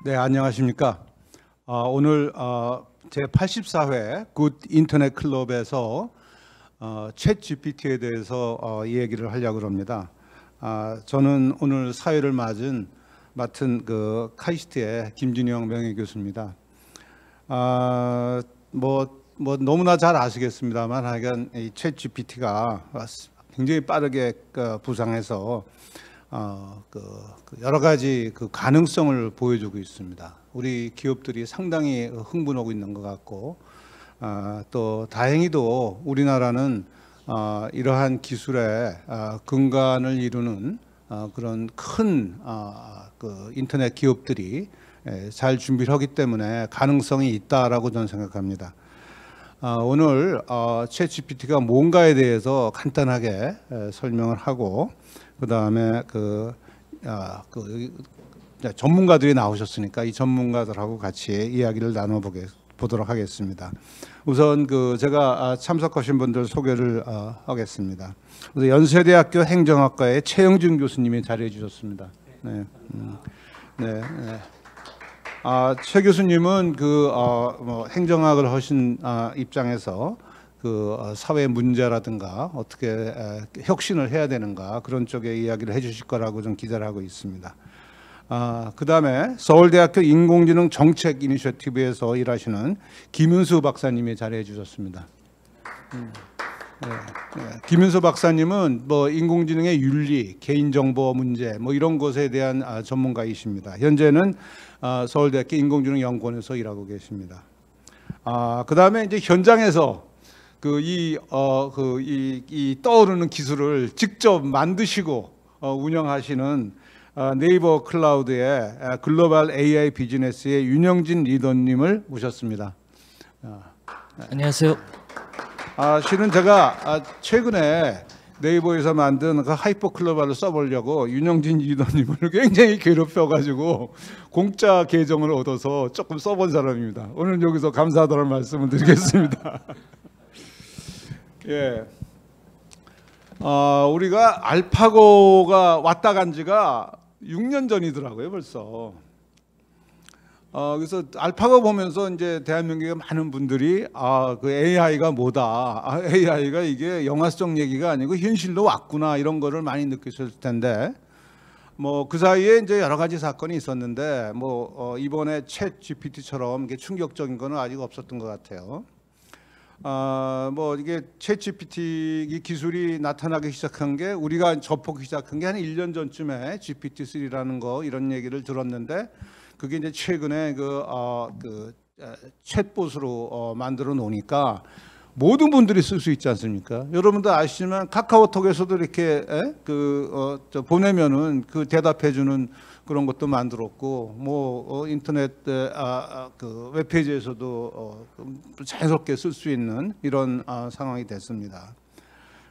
네, 안녕하십니까. 오늘 제 84회 굿 인터넷 클럽에서 챗 GPT에 대해서 이 얘기를 하려고 합니다. 저는 오늘 사회를 맡은 그 카이스트의 김준영 명예교수입니다. 뭐 너무나 잘 아시겠습니다만 하여간 이 챗 GPT가 굉장히 빠르게 부상해서 여러 가지 그 가능성을 보여주고 있습니다. 우리 기업들이 상당히 흥분하고 있는 것 같고, 또 다행히도 우리나라는 이러한 기술의 근간을 이루는 그런 큰 그 인터넷 기업들이 잘 준비를 하기 때문에 가능성이 있다라고 저는 생각합니다. 오늘 챗 GPT가 뭔가에 대해서 간단하게 설명을 하고, 그 다음에 전문가들이 나오셨으니까 이 전문가들하고 같이 이야기를 나눠보도록 하겠습니다. 우선 제가 참석하신 분들 소개를 하겠습니다. 연세대학교 행정학과의 최영준 교수님이 자리해 주셨습니다. 네. 최 교수님은 행정학을 하신 입장에서 사회 문제라든가 어떻게 혁신을 해야 되는가 그런 쪽에 이야기를 해주실 거라고 좀 기대를 하고 있습니다. 그 다음에 서울대학교 인공지능 정책 이니셔티브에서 일하시는 김윤수 박사님이 자리해 주셨습니다. 김윤수 박사님은 인공지능의 윤리, 개인정보 문제 이런 것에 대한 전문가이십니다. 현재는 서울대학교 인공지능연구원에서 일하고 계십니다. 그 다음에 이제 현장에서 이 떠오르는 기술을 직접 만드시고 운영하시는 네이버 클라우드의 글로벌 AI 비즈니스의 윤영진 리더님을 모셨습니다. 안녕하세요. 실은 제가 최근에 네이버에서 만든 하이퍼 클로벌을 써보려고 윤영진 리더님을 굉장히 괴롭혀가지고 공짜 계정을 얻어서 조금 써본 사람입니다. 오늘 여기서 감사하다는 말씀을 드리겠습니다. 예. 우리가 알파고가 왔다 간 지가 6년 전이더라고요, 벌써. 그래서 알파고 보면서 이제 대한민국의 많은 분들이 그 AI가 뭐다. AI가 이게 영화 속 얘기가 아니고 현실로 왔구나. 이런 거를 많이 느끼셨을 텐데, 그 사이에 이제 여러 가지 사건이 있었는데, 이번에 챗 GPT처럼 이게 충격적인 거는 아직 없었던 것 같아요. 이게 챗 GPT 기술이 나타나기 시작한 게 우리가 접하기 시작한 게 한 1년 전쯤에 GPT-3라는 거 이런 얘기를 들었는데, 그게 이제 최근에 챗봇으로 만들어 놓으니까 모든 분들이 쓸 수 있지 않습니까? 여러분들 아시지만 카카오톡에서도 이렇게 보내면은 대답해 주는 그런 것도 만들었고, 인터넷 웹페이지에서도 자연스럽게 쓸 수 있는 이런 상황이 됐습니다.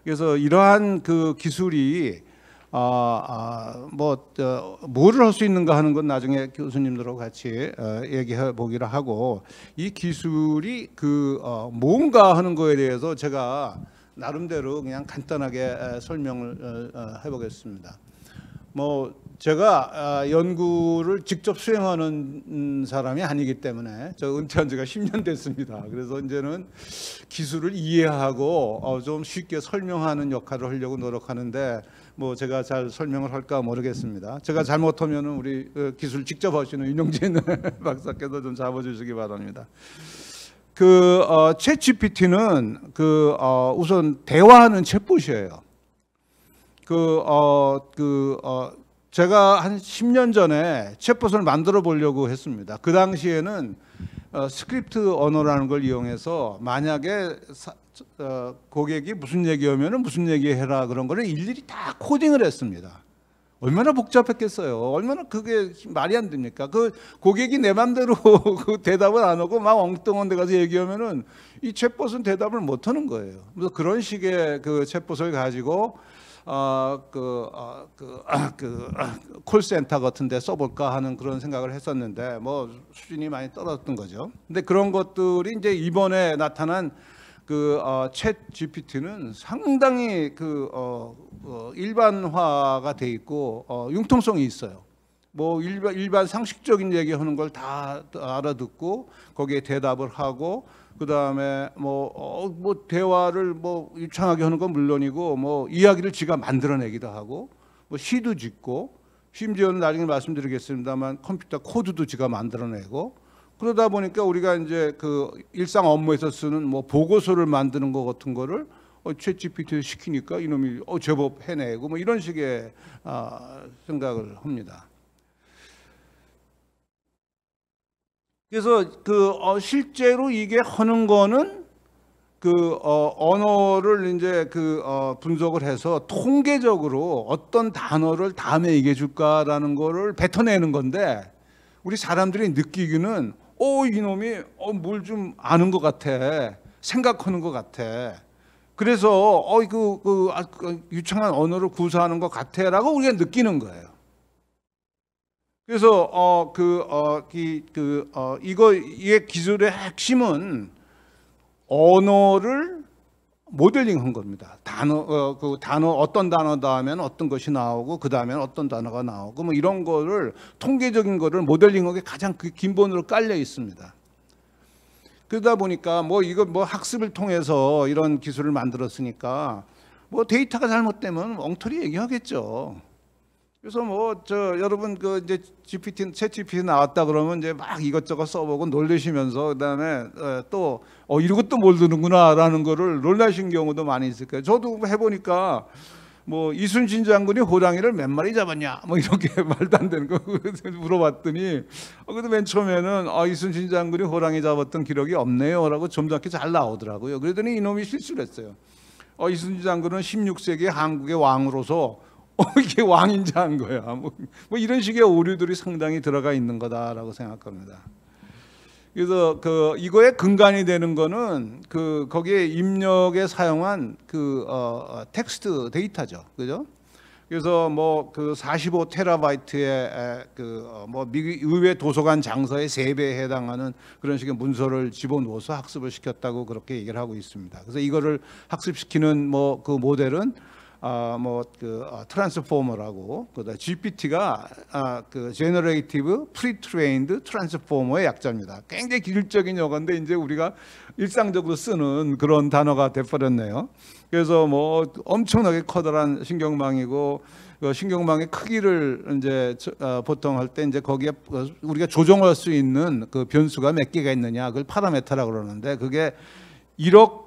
그래서 이러한 기술이 뭐를 할 수 있는가 하는 건 나중에 교수님들하고 같이 얘기해 보기로 하고, 이 기술이 뭔가 하는 거에 대해서 제가 나름대로 그냥 간단하게 설명을 해보겠습니다. 제가 연구를 직접 수행하는 사람이 아니기 때문에 저 은퇴한 지가 10년 됐습니다. 그래서 이제는 기술을 이해하고 좀 쉽게 설명하는 역할을 하려고 노력하는데, 제가 잘 설명을 할까 모르겠습니다. 제가 잘못하면 우리 기술 직접 하시는 윤영진 박사께서 좀 잡아주시기 바랍니다. 챗 GPT는 우선 대화하는 챗봇이에요. 제가 한 10년 전에 챗봇을 만들어 보려고 했습니다. 그 당시에는 스크립트 언어라는 걸 이용해서 만약에 고객이 무슨 얘기하면 무슨 얘기 해라 그런 거를 일일이 다 코딩을 했습니다. 얼마나 복잡했겠어요. 얼마나 그게 말이 안 됩니까? 고객이 내 맘대로 대답을 안 하고 막 엉뚱한 데 가서 얘기하면은 이 챗봇은 대답을 못 하는 거예요. 그래서 그런 식의 챗봇을 가지고 콜센터 같은 데 써볼까 하는 그런 생각을 했었는데 수준이 많이 떨어졌던 거죠. 근데 그런 것들이 이제 이번에 나타난 챗 GPT는 상당히 일반화가 돼 있고 융통성이 있어요. 뭐 일반 상식적인 얘기하는 걸 다 알아듣고 거기에 대답을 하고 그다음에 뭐 대화를 뭐 유창하게 하는 건 물론이고 뭐 이야기를 지가 만들어내기도 하고 뭐 시도 짓고 심지어는 나중에 말씀드리겠습니다만 컴퓨터 코드도 지가 만들어내고 그러다 보니까 우리가 이제 그 일상 업무에서 쓰는 뭐 보고서를 만드는 것 같은 거를 챗GPT에 시키니까 이놈이 제법 해내고 뭐 이런 식의 생각을 합니다. 그래서 실제로 이게 하는 거는 언어를 이제 분석을 해서 통계적으로 어떤 단어를 다음에 얘기해 줄까라는 거를 뱉어내는 건데 우리 사람들이 느끼기는 이놈이 뭘 좀 아는 것 같아, 생각하는 것 같아. 그래서 유창한 언어를 구사하는 것 같아라고 우리가 느끼는 거예요. 그래서 이게 기술의 핵심은 언어를 모델링한 겁니다. 단어 어떤 단어 다음에는 어떤 것이 나오고 그 다음에는 어떤 단어가 나오고 뭐 이런 거를 통계적인 거를 모델링하기 가장 그 기본으로 깔려 있습니다. 그러다 보니까 이거 학습을 통해서 이런 기술을 만들었으니까 뭐 데이터가 잘못되면 엉터리 얘기하겠죠. 그래서 여러분 이제 챗GPT 나왔다 그러면 이제 막 이것저것 써보고 놀라시면서 그다음에 또 이것도 모르는구나라는 거를 놀라신 경우도 많이 있을 거예요. 저도 해보니까 뭐 이순신 장군이 호랑이를 몇 마리 잡았냐 뭐 이렇게 말도 안 되는 거 물어봤더니 그래도 맨 처음에는 이순신 장군이 호랑이 잡았던 기록이 없네요라고 점잖게 잘 나오더라고요. 그러더니 이놈이 실수를 했어요. 이순신 장군은 16세기 한국의 왕으로서 이게 왕인지 한 거야. 뭐 이런 식의 오류들이 상당히 들어가 있는 거다라고 생각합니다. 그래서 이거의 근간이 되는 거는 거기에 입력에 사용한 텍스트 데이터죠, 그죠? 그래서 45테라바이트의 미국 의회 도서관 장서의 3배에 해당하는 그런 식의 문서를 집어넣어서 학습을 시켰다고 그렇게 얘기를 하고 있습니다. 그래서 이거를 학습시키는 그 모델은 트랜스포머라고 GPT가 Generative Pre-trained Transformer의 약자입니다. 굉장히 기술적인 용어인데 이제 우리가 일상적으로 쓰는 그런 단어가 돼버렸네요. 그래서 엄청나게 커다란 신경망이고 신경망의 크기를 이제 보통 할 때 이제 거기에 우리가 조정할 수 있는 변수가 몇 개가 있느냐 그걸 파라메터라고 그러는데 그게 1억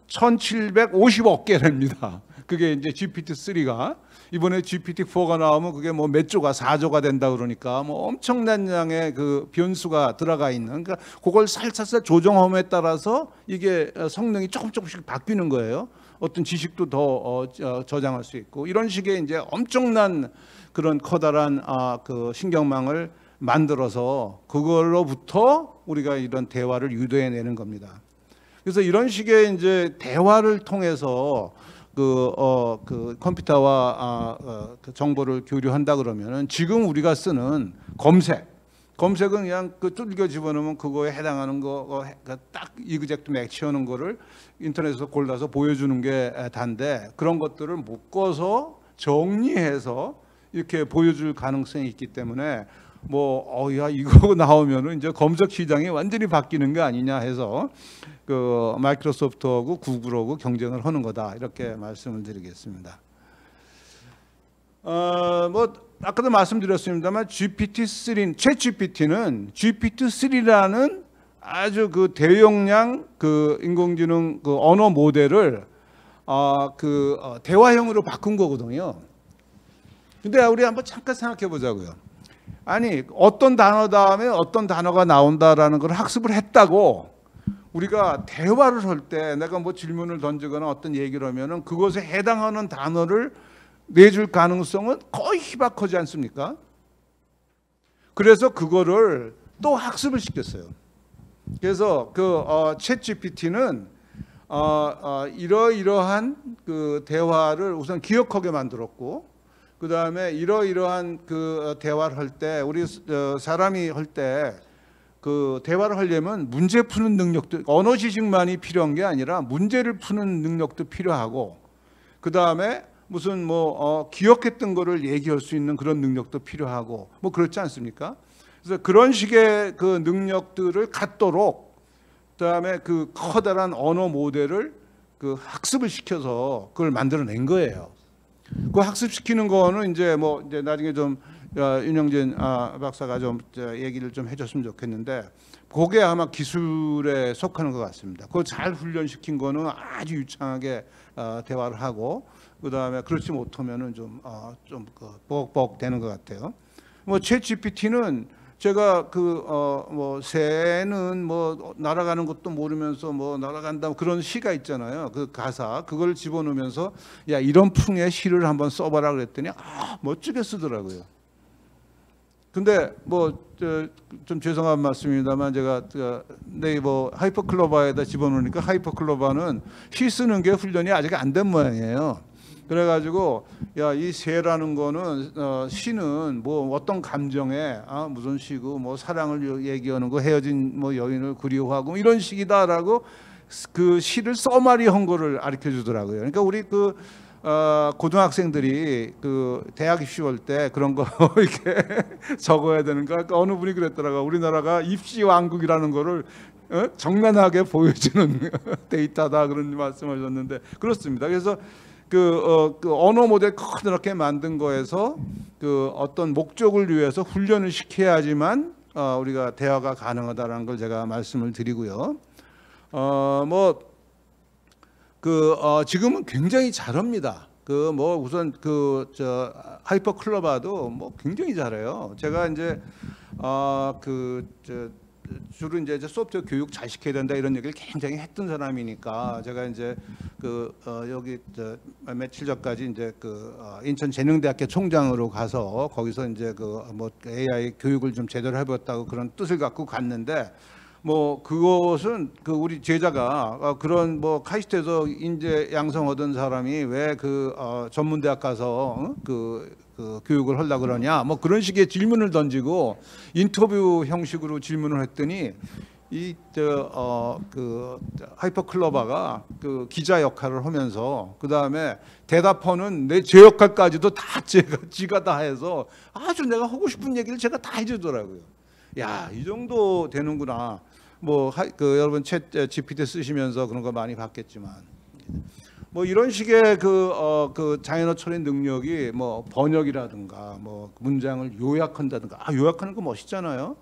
1750억 개랍니다. 그게 이제 GPT-3가 이번에 GPT-4가 나오면 그게 몇 조가 4조가 된다 그러니까 엄청난 양의 변수가 들어가 있는 그러니까 그걸 살살 조정함에 따라서 이게 성능이 조금씩 바뀌는 거예요. 어떤 지식도 더 저장할 수 있고 이런 식의 이제 엄청난 그런 커다란 신경망을 만들어서 그걸로부터 우리가 이런 대화를 유도해내는 겁니다. 그래서 이런 식의 이제 대화를 통해서 컴퓨터와 정보를 교류한다 그러면은 지금 우리가 쓰는 검색은 그냥 뚫겨 집어넣으면 그거에 해당하는 거 딱 이그젝트 매치하는 거를 인터넷에서 골라서 보여주는 게 단데 그런 것들을 묶어서 정리해서 이렇게 보여줄 가능성이 있기 때문에 이거 나오면은 이제 검색 시장이 완전히 바뀌는 거 아니냐 해서 마이크로소프트하고 구글하고 경쟁을 하는 거다 이렇게 말씀을 드리겠습니다. 아까도 말씀드렸습니다만 챗GPT는 GPT-3라는 아주 대용량 인공지능 언어 모델을 대화형으로 바꾼 거거든요. 근데 우리 한번 잠깐 생각해 보자고요. 아니 어떤 단어 다음에 어떤 단어가 나온다라는 걸 학습을 했다고 우리가 대화를 할 때 내가 질문을 던지거나 어떤 얘기를 하면은 그것에 해당하는 단어를 내줄 가능성은 거의 희박하지 않습니까? 그래서 그거를 또 학습을 시켰어요. 그래서 챗GPT는 이러이러한 대화를 우선 기억하게 만들었고 그 다음에 이러이러한 대화를 할 때 우리 사람이 할 때 대화를 하려면 문제 푸는 능력도 언어 지식만이 필요한 게 아니라 문제를 푸는 능력도 필요하고 그 다음에 무슨 뭐 기억했던 거를 얘기할 수 있는 그런 능력도 필요하고 뭐 그렇지 않습니까? 그래서 그런 식의 그 능력들을 갖도록 그다음에 그 커다란 언어 모델을 그 학습을 시켜서 그걸 만들어낸 거예요. 그 학습시키는 거는 이제 뭐 이제 나중에 좀 윤영진 박사가 좀 얘기를 좀 해줬으면 좋겠는데, 그게 아마 기술에 속하는 것 같습니다. 그걸 잘 훈련시킨 거는 아주 유창하게 대화를 하고, 그 다음에 그렇지 못하면은 좀 뻑뻑 되는 것 같아요. 뭐 챗 GPT는 제가 뭐 새는 뭐 날아가는 것도 모르면서 뭐 날아간다 그런 시가 있잖아요. 그 가사 그걸 집어넣으면서 야 이런 풍의 시를 한번 써봐라 그랬더니 멋지게 쓰더라고요. 근데 뭐 좀 죄송한 말씀입니다만 제가 네이버 하이퍼클로바에다 집어넣으니까 하이퍼클로바는 시 쓰는 게 훈련이 아직 안 된 모양이에요. 그래가지고 야 이 새라는 거는 시는 뭐 어떤 감정에 무슨 시고 뭐 사랑을 얘기하는 거 헤어진 뭐 여인을 그리워하고 이런 식이다라고 그 시를 써마리한 거를 가르쳐 주더라고요. 그러니까 우리 고등학생들이 그 대학 입시할 때 그런 거 이렇게 적어야 되는 거. 그러니까 어느 분이 그랬더라고. 우리나라가 입시 왕국이라는 거를 정면하게 보여주는 데이터다 그런 말씀하셨는데 그렇습니다. 그래서 그 언어 모델 커다랗게 만든 거에서 그 어떤 목적을 위해서 훈련을 시켜야지만 우리가 대화가 가능하다라는 걸 제가 말씀을 드리고요. 지금은 굉장히 잘합니다. 뭐 우선 하이퍼클로바도 뭐 굉장히 잘해요. 제가 이제 주로 이제 소프트웨어 교육 잘 시켜야 된다 이런 얘기를 굉장히 했던 사람이니까 제가 이제 여기 며칠 전까지 이제 인천재능대학교 총장으로 가서 거기서 이제 뭐 AI 교육을 좀 제대로 해봤다고 그런 뜻을 갖고 갔는데, 뭐 그것은 우리 제자가 그런 뭐 카이스트에서 인재 양성 얻은 사람이 왜 전문대학 가서 교육을 하려고 그러냐 뭐 그런 식의 질문을 던지고 인터뷰 형식으로 질문을 했더니 하이퍼클로바가 기자 역할을 하면서 그 다음에 대답하는 제 역할까지도 다 지가 다 해서 아주 내가 하고 싶은 얘기를 제가 다 해주더라고요. 야, 이 정도 되는구나. 뭐 여러분 챗 GPT 쓰시면서 그런 거 많이 봤겠지만, 뭐 이런 식의 자연어 처리 능력이 뭐 번역이라든가 뭐 문장을 요약한다든가 요약하는 거 멋있잖아요.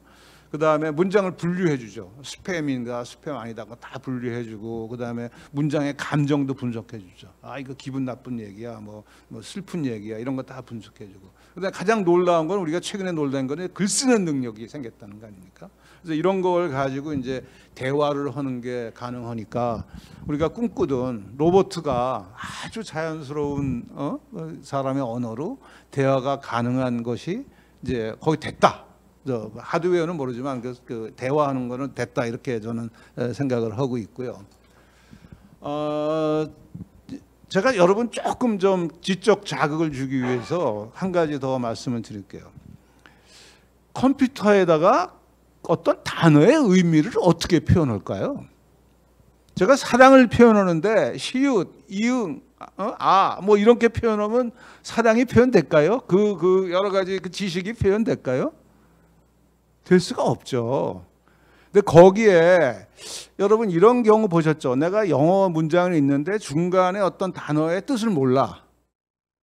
그 다음에 문장을 분류해 주죠. 스팸인가 스팸 아니다 다 분류해 주고, 그 다음에 문장의 감정도 분석해 주죠. 이거 기분 나쁜 얘기야 뭐 슬픈 얘기야 이런 거 다 분석해 주고, 그다음에 가장 놀라운 건 우리가 최근에 놀란 거는 글 쓰는 능력이 생겼다는 거 아닙니까? 그래서 이런 걸 가지고 이제 대화를 하는 게 가능하니까 우리가 꿈꾸던 로봇가 아주 자연스러운 사람의 언어로 대화가 가능한 것이 이제 거의 됐다. 하드웨어는 모르지만 대화하는 거는 됐다 이렇게 저는 생각을 하고 있고요. 제가 여러분 조금 좀 지적 자극을 주기 위해서 한 가지 더 말씀을 드릴게요. 컴퓨터에다가 어떤 단어의 의미를 어떻게 표현할까요? 제가 사랑을 표현하는데 시읒, 이응, 뭐 이렇게 표현하면 사랑이 표현될까요? 여러 가지 지식이 표현될까요? 될 수가 없죠. 근데 거기에 여러분 이런 경우 보셨죠? 내가 영어 문장이 있는데 중간에 어떤 단어의 뜻을 몰라.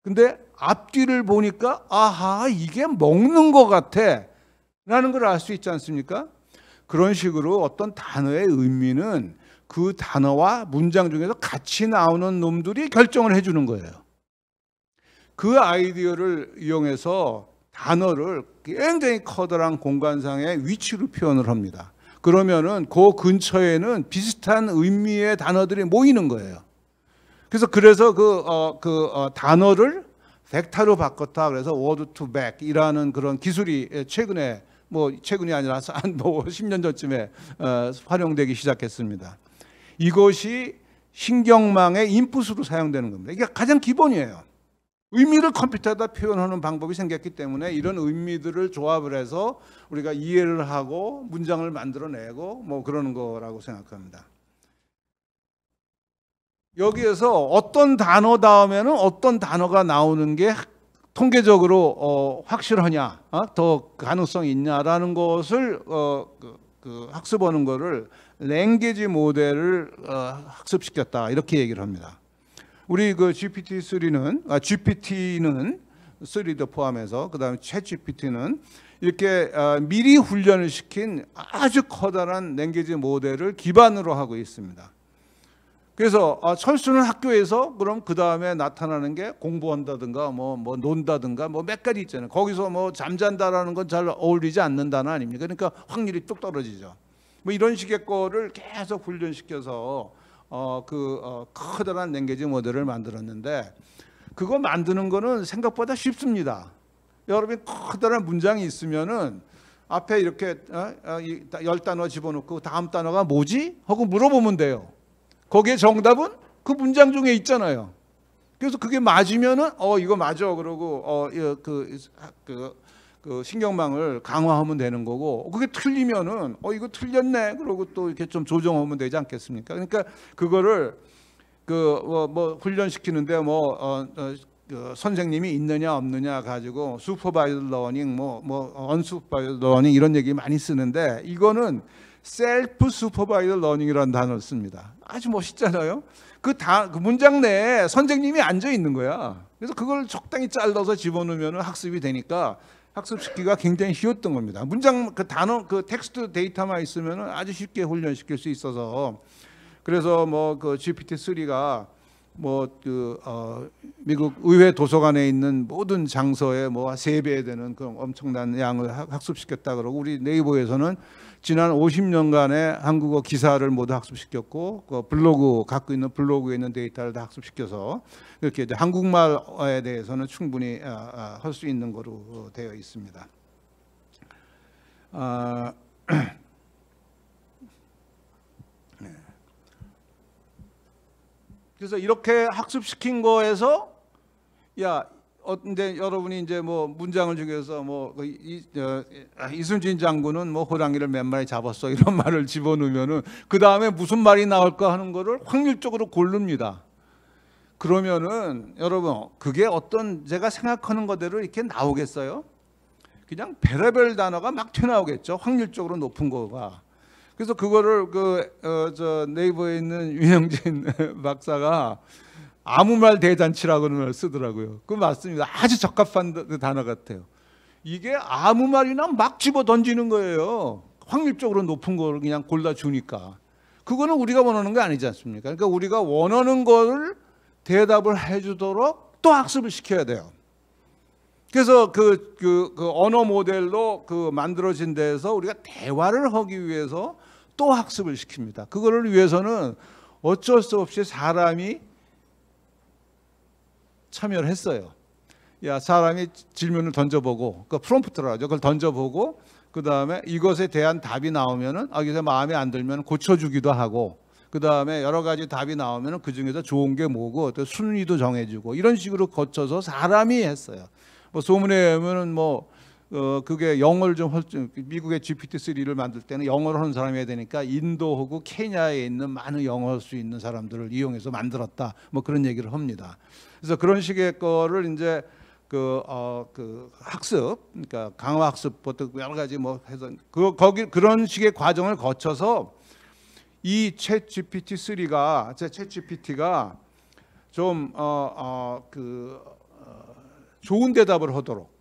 근데 앞뒤를 보니까 아하 이게 먹는 것 같아 라는 걸 알 수 있지 않습니까? 그런 식으로 어떤 단어의 의미는 그 단어와 문장 중에서 같이 나오는 놈들이 결정을 해주는 거예요. 그 아이디어를 이용해서 단어를 굉장히 커다란 공간상의 위치로 표현을 합니다. 그러면은 그 근처에는 비슷한 의미의 단어들이 모이는 거예요. 그래서 단어를 벡터로 바꿨다. 그래서 word to back이라는 그런 기술이 최근이 아니라 한 10년 전쯤에 활용되기 시작했습니다. 이것이 신경망의 인풋으로 사용되는 겁니다. 이게 가장 기본이에요. 의미를 컴퓨터에다 표현하는 방법이 생겼기 때문에 이런 의미들을 조합을 해서 우리가 이해를 하고 문장을 만들어내고 뭐 그러는 거라고 생각합니다. 여기에서 어떤 단어 다음에는 어떤 단어가 나오는 게 통계적으로 확실하냐, 더 가능성이 있냐라는 것을 학습하는 거를 랭귀지 모델을 학습시켰다 이렇게 얘기를 합니다. 우리 그 GPT는 3도 포함해서 그다음에 챗GPT는 이렇게 미리 훈련을 시킨 아주 커다란 랭귀지 모델을 기반으로 하고 있습니다. 그래서 철수는 학교에서 그럼 그 다음에 나타나는 게 공부한다든가 뭐 논다든가 뭐 몇 가지 있잖아요. 거기서 뭐 잠잔다라는 건 잘 어울리지 않는 단어 아닙니까? 그러니까 확률이 뚝 떨어지죠. 뭐 이런 식의 거를 계속 훈련시켜서 커다란 랭귀지 모델을 만들었는데 그거 만드는 거는 생각보다 쉽습니다. 여러분이 커다란 문장이 있으면은 앞에 이렇게 10단어 집어넣고 다음 단어가 뭐지? 하고 물어보면 돼요. 거기에 정답은 그 문장 중에 있잖아요. 그래서 그게 맞으면은 이거 맞아 그러고 그 신경망을 강화하면 되는 거고, 그게 틀리면은 이거 틀렸네 그러고 또 이렇게 좀 조정하면 되지 않겠습니까? 그러니까 그거를 훈련시키는데 선생님이 있느냐 없느냐 가지고 슈퍼바이저 러닝 언슈퍼바이저 러닝 이런 얘기 많이 쓰는데, 이거는 셀프 슈퍼바이저 러닝이라는 단어를 씁니다. 아주 멋있잖아요. 그 문장 내에 선생님이 앉아 있는 거야. 그래서 그걸 적당히 잘라서 집어넣으면 학습이 되니까 학습시키기가 굉장히 쉬웠던 겁니다. 문장 그 단어 그 텍스트 데이터만 있으면 아주 쉽게 훈련시킬 수 있어서, 그래서 그 GPT-3가 미국 의회 도서관에 있는 모든 장서의 3배 되는 그런 엄청난 양을 학습시켰다 그러고, 우리 네이버에서는 지난 50년간의 한국어 기사를 모두 학습시켰고, 갖고 있는 블로그에 있는 데이터를 다 학습시켜서 이렇게 이제 한국말에 대해서는 충분히 할 수 있는 거로 되어 있습니다. 그래서 이렇게 학습시킨 거에서 근데 여러분이 이제 문장을 중에서 이순신 장군은 호랑이를 몇 마리 잡았어 이런 말을 집어넣으면은 그 다음에 무슨 말이 나올까 하는 거를 확률적으로 고릅니다. 그러면은 여러분 그게 제가 생각하는 거대로 이렇게 나오겠어요? 그냥 별의별 단어가 막 튀어나오겠죠. 확률적으로 높은 거가. 그래서 그거를 네이버에 있는 윤영진 박사가 아무 말 대잔치라고는 걸 쓰더라고요. 그거 맞습니다. 아주 적합한 단어 같아요. 이게 아무 말이나 막 집어 던지는 거예요. 확률적으로 높은 거를 그냥 골라주니까. 그거는 우리가 원하는 게 아니지 않습니까? 그러니까 우리가 원하는 거를 대답을 해주도록 또 학습을 시켜야 돼요. 그래서 그 언어 모델로 만들어진 데에서 우리가 대화를 하기 위해서 또 학습을 시킵니다. 그거를 위해서는 어쩔 수 없이 사람이 참여를 했어요. 사람이 질문을 던져보고, 프롬프트라고 하죠. 그걸 던져보고, 그 다음에 이것에 대한 답이 나오면은 여기서 마음에 안 들면 고쳐주기도 하고, 그 다음에 여러 가지 답이 나오면은 그 중에서 좋은 게 뭐고, 또 순위도 정해주고, 이런 식으로 거쳐서 사람이 했어요. 소문에 의하면은 그게 영어를 미국의 GPT-3를 만들 때는 영어를 하는 사람이 해야 되니까 인도하고 케냐에 있는 많은 영어 할 수 있는 사람들을 이용해서 만들었다. 그런 얘기를 합니다. 그래서 그런 식의 거를 이제 학습, 그러니까 강화 학습부터 여러 가지 해서 그런 식의 과정을 거쳐서 이 챗GPT가 좀 좋은 대답을 하도록.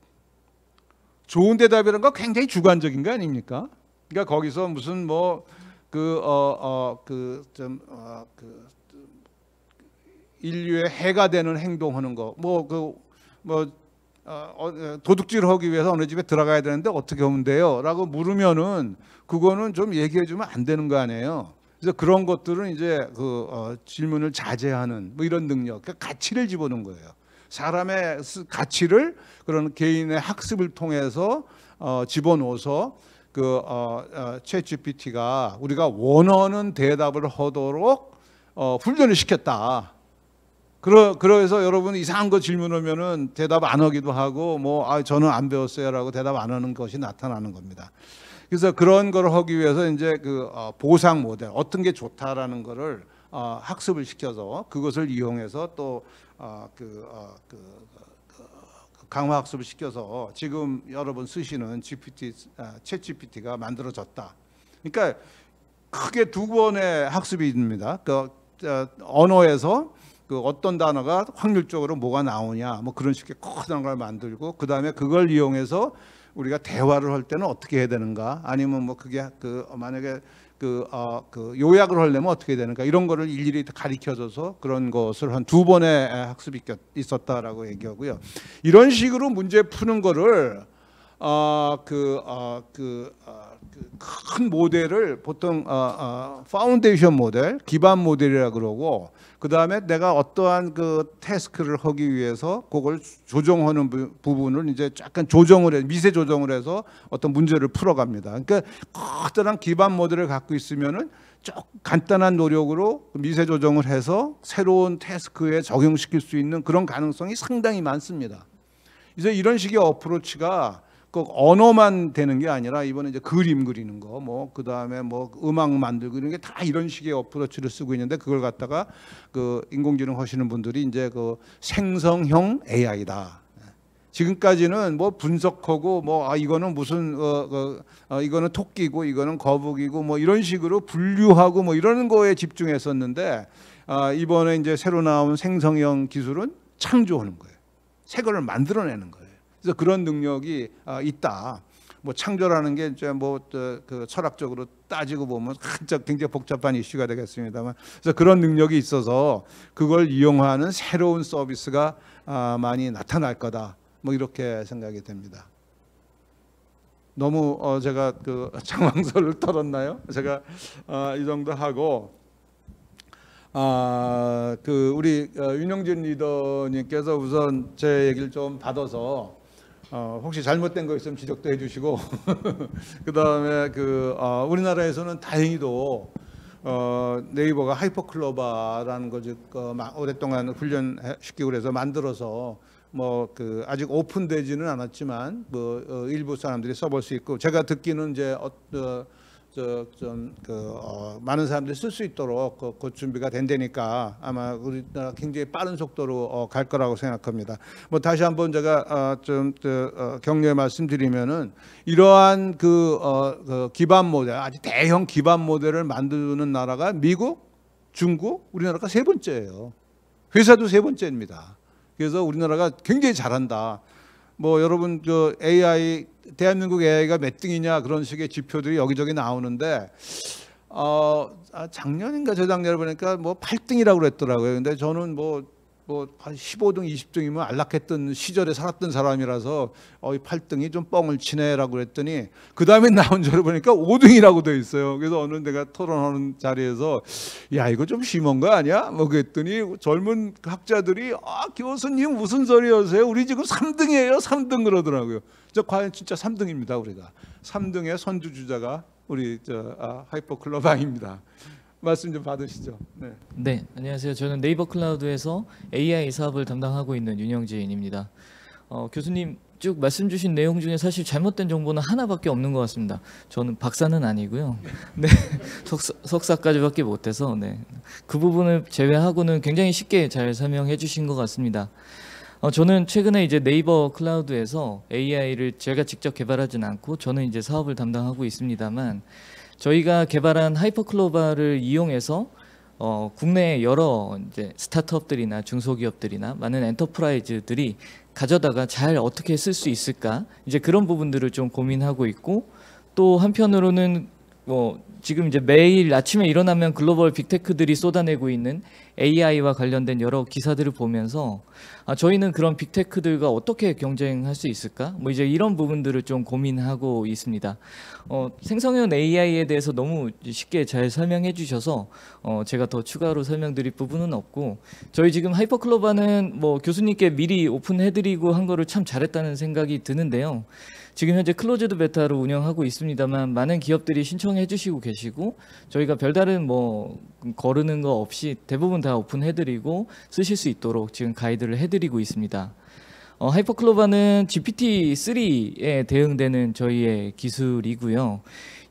좋은 대답이라는 거 굉장히 주관적인 거 아닙니까? 그러니까 거기서 무슨 인류에 해가 되는 행동하는 거, 도둑질하기 위해서 어느 집에 들어가야 되는데 어떻게 하면 돼요? 라고 물으면은 그거는 좀 얘기해주면 안 되는 거 아니에요. 그래서 그런 것들은 이제 질문을 자제하는 이런 능력, 그러니까 가치를 집어넣은 거예요. 사람의 가치를 그런 개인의 학습을 통해서 집어넣어서 챗GPT가 우리가 원하는 대답을 하도록 훈련을 시켰다. 그래서 여러분 이상한 거 질문하면은 대답 안 하기도 하고 저는 안 배웠어요라고 대답 안 하는 것이 나타나는 겁니다. 그래서 그런 걸 하기 위해서 이제 보상 모델, 어떤 게 좋다라는 거를 학습을 시켜서 그것을 이용해서 또 강화 학습을 시켜서 지금 여러분 쓰시는 챗 GPT가 만들어졌다. 그러니까 크게 두 번의 학습이 있습니다. 언어에서 어떤 단어가 확률적으로 뭐가 나오냐, 뭐 그런 식의 커다란 걸 만들고, 그 다음에 그걸 이용해서 우리가 대화를 할 때는 어떻게 해야 되는가, 아니면 뭐 그게 만약에 요약을 하려면 어떻게 해야 되는가, 이런 거를 일일이 가르쳐줘서 그런 것을 한 두 번의 학습이 있었다라고 얘기하고요. 이런 식으로 문제 푸는 거를 큰 모델을 보통 파운데이션 모델, 기반 모델이라 그러고, 그 다음에 내가 어떠한 그 태스크를 하기 위해서 그걸 조정하는 부분을 이제 약간 미세 조정을 해서 어떤 문제를 풀어갑니다. 그러니까 커다란 기반 모델을 갖고 있으면은 좀 간단한 노력으로 미세 조정을 해서 새로운 태스크에 적용시킬 수 있는 그런 가능성이 상당히 많습니다. 이제 이런 식의 어프로치가 꼭 언어만 되는 게 아니라 이번에 이제 그림 그리는 거, 뭐 그다음에 뭐 음악 만들고 이런 게 다 이런 식의 어프로치를 쓰고 있는데, 그걸 갖다가 인공지능 하시는 분들이 이제 생성형 AI다. 지금까지는 뭐 분석하고 뭐 이거는 무슨 이거는 토끼고 이거는 거북이고 뭐 이런 식으로 분류하고 뭐 이러는 거에 집중했었는데, 이번에 이제 새로 나온 생성형 기술은 창조하는 거예요. 새 거를 만들어내는 거예요. 그래서 그런 능력이 있다. 뭐 창조라는 게 이제 그 철학적으로 따지고 보면 굉장히 복잡한 이슈가 되겠습니다만, 그래서 그런 능력이 있어서 그걸 이용하는 새로운 서비스가 많이 나타날 거다. 뭐 이렇게 생각이 됩니다. 너무 제가 장황설을 털었나요? 제가 이 정도 하고, 우리 윤영진 리더님께서 우선 제 얘기를 좀 받아서 혹시 잘못된 거 있으면 지적도 해주시고 그 다음에 우리나라에서는 다행히도 네이버가 하이퍼클로바라는 걸 오랫동안 훈련시키고 그래서 만들어서 아직 오픈되지는 않았지만 일부 사람들이 써볼 수 있고, 제가 듣기는 이제 많은 사람들이 쓸 수 있도록 그 준비가 된다니까 아마 우리나라 굉장히 빠른 속도로 갈 거라고 생각합니다. 다시 한번 제가 격려의 말씀드리면은, 이러한 기반 모델, 아주 대형 기반 모델을 만드는 나라가 미국, 중국, 우리나라가 세 번째예요. 회사도 세 번째입니다. 그래서 우리나라가 굉장히 잘한다. 여러분 AI, 대한민국 AI가 몇 등이냐 그런 식의 지표들이 여기저기 나오는데, 작년인가 재작년에 보니까 8등이라고 그랬더라고요. 근데 저는 15등, 20등이면 안락했던 시절에 살았던 사람이라서 8등이 좀 뻥을 치네라고 그랬더니, 그 다음에 나온 자료 보니까 5등이라고 돼 있어요. 그래서 어느 내가 토론하는 자리에서 야, 이거 좀 심한 거 아니야? 그랬더니 젊은 학자들이 교수님 무슨 소리 하세요? 우리 지금 3등이에요. 3등 그러더라고요. 과연 진짜 3등입니다. 우리가 3등의 선두주자가 우리 하이퍼클로바입니다. 말씀 좀 받으시죠. 네. 네, 안녕하세요. 저는 네이버 클라우드에서 AI 사업을 담당하고 있는 윤영진입니다. 교수님 쭉 말씀 주신 내용 중에 사실 잘못된 정보는 하나밖에 없는 것 같습니다. 저는 박사는 아니고요. 네, 석사까지밖에 못해서 그 부분을 제외하고는 굉장히 쉽게 잘 설명해 주신 것 같습니다. 저는 최근에 이제 네이버 클라우드에서 AI를 제가 직접 개발하진 않고 저는 이제 사업을 담당하고 있습니다만, 저희가 개발한 하이퍼클로바를 이용해서 국내 여러 이제 스타트업들이나 중소기업들이나 많은 엔터프라이즈들이 가져다가 잘 어떻게 쓸 수 있을까, 이제 그런 부분들을 좀 고민하고 있고, 또 한편으로는 지금 이제 매일 아침에 일어나면 글로벌 빅테크들이 쏟아내고 있는 AI와 관련된 여러 기사들을 보면서 저희는 그런 빅테크들과 어떻게 경쟁할 수 있을까? 이제 이런 부분들을 좀 고민하고 있습니다. 생성형 AI에 대해서 너무 쉽게 잘 설명해 주셔서 제가 더 추가로 설명드릴 부분은 없고, 저희 지금 하이퍼클로바는 교수님께 미리 오픈해드리고 한 거를 참 잘했다는 생각이 드는데요. 지금 현재 클로즈드 베타로 운영하고 있습니다만, 많은 기업들이 신청해 주시고 계시고, 저희가 별다른 거르는 거 없이 대부분 다 오픈해드리고 쓰실 수 있도록 지금 가이드를 해드리고 있습니다. 하이퍼클로바는 GPT-3에 대응되는 저희의 기술이고요.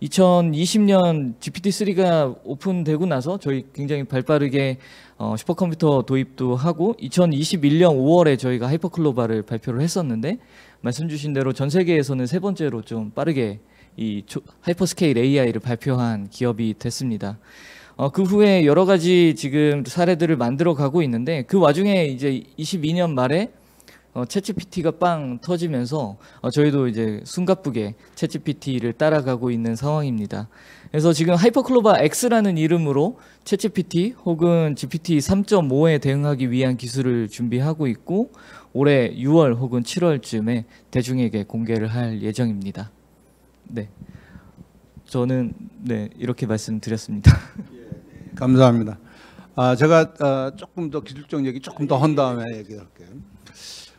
2020년 GPT-3가 오픈되고 나서 저희 굉장히 발빠르게 슈퍼컴퓨터 도입도 하고 2021년 5월에 저희가 하이퍼클로바를 발표를 했었는데 말씀 주신 대로 전 세계에서는 세 번째로 좀 빠르게 이 하이퍼스케일 AI를 발표한 기업이 됐습니다. 그 후에 여러 가지 지금 사례들을 만들어 가고 있는데 그 와중에 이제 22년 말에 챗GPT가 빵 터지면서 저희도 이제 숨가쁘게 챗GPT를 따라가고 있는 상황입니다. 그래서 지금 하이퍼클로바 X라는 이름으로 챗GPT 혹은 GPT 3.5에 대응하기 위한 기술을 준비하고 있고 올해 6월 혹은 7월쯤에 대중에게 공개를 할 예정입니다. 네, 저는 이렇게 말씀드렸습니다. 감사합니다. 제가 조금 더 기술적 얘기 조금 더 한 다음에 얘기할게요.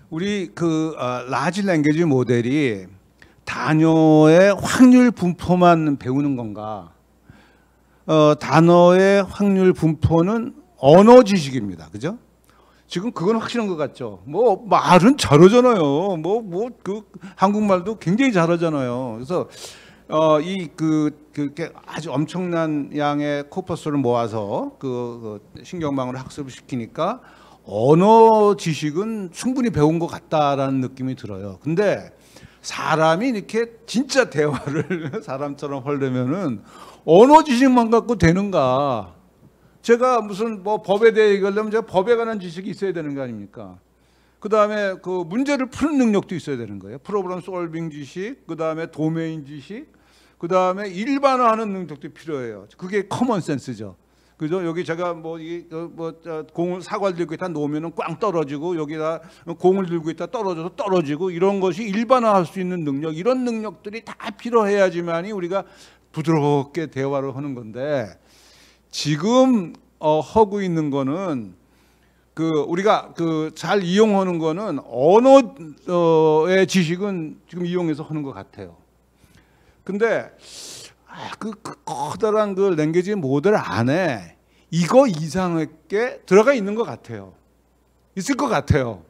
우리 그 라지 랭귀지 모델이 단어의 확률 분포만 배우는 건가? 단어의 확률 분포는 언어 지식입니다. 그죠? 지금 그건 확실한 것 같죠. 뭐 말은 잘하잖아요. 그 한국말도 굉장히 잘하잖아요. 그래서 그게 아주 엄청난 양의 코퍼스를 모아서 그 신경망으로 학습을 시키니까 언어 지식은 충분히 배운 것 같다라는 느낌이 들어요. 근데 사람이 이렇게 진짜 대화를 사람처럼 하려면은 언어 지식만 갖고 되는가? 제가 무슨 뭐 법에 대해 얘기하려면 제가 법에 관한 지식이 있어야 되는 거 아닙니까? 그 다음에 그 문제를 푸는 능력도 있어야 되는 거예요. 프로블럼 솔빙 지식, 그 다음에 도메인 지식, 그 다음에 일반화하는 능력도 필요해요. 그게 커먼 센스죠. 그죠? 여기 제가 공을 사과를 들고 있다 놓으면은 꽝 떨어지고 여기다 공을 들고 있다 떨어져서 떨어지고 이런 것이 일반화할 수 있는 능력, 이런 능력들이 다 필요해야지만이 우리가 부드럽게 대화를 하는 건데 지금 하고 있는 거는 우리가 잘 이용하는 거는 언어의 지식은 지금 이용해서 하는 것 같아요. 근데 그 커다란 그 랭귀지 모델 안에 이거 이상의 게 들어가 있는 것 같아요. 있을 것 같아요.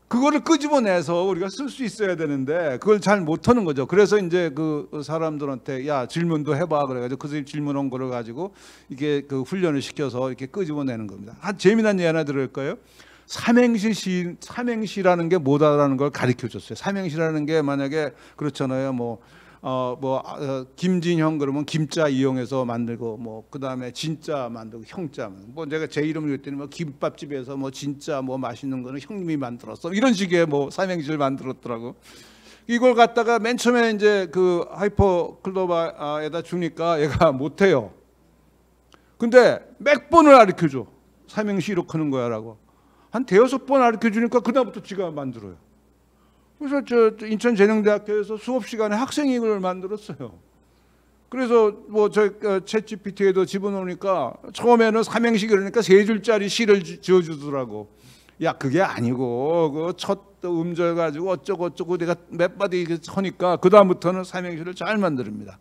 그거를 끄집어내서 우리가 쓸 수 있어야 되는데 그걸 잘 못하는 거죠. 그래서 이제 그 사람들한테 야 질문도 해봐 그래가지고 그 질문한 거를 가지고 이게 그 훈련을 시켜서 이렇게 끄집어내는 겁니다. 재미난 예를 하나 들을까요? 삼행시라는 게 뭐다라는 걸 가르쳐 줬어요. 삼행시라는 게 만약에 그렇잖아요. 김진형 그러면 김자 이용해서 만들고 그 다음에 진짜 만들고 형자 제가 제 이름을 했더니 김밥집에서 진짜 맛있는 거는 형님이 만들었어 이런 식의 삼행시를 만들었더라고. 이걸 갖다가 맨 처음에 이제 그 하이퍼클로바에다 주니까 얘가 못해요. 근데 몇 번을 가르쳐 줘. 삼행시 이렇게 하는 거야라고 한 대여섯 번 가르쳐 주니까 그다음부터 지가 만들어요. 그래서 저 인천재능대학교에서 수업 시간에 학생이 이걸 만들었어요. 그래서 저 챗GPT에도 집어넣으니까 처음에는 삼행시 그러니까 세 줄짜리 시를 지어주더라고. 야 그게 아니고 그 첫 음절 가지고 어쩌고 내가 몇 마디 하니까 그 다음부터는 삼행시를 잘 만듭니다.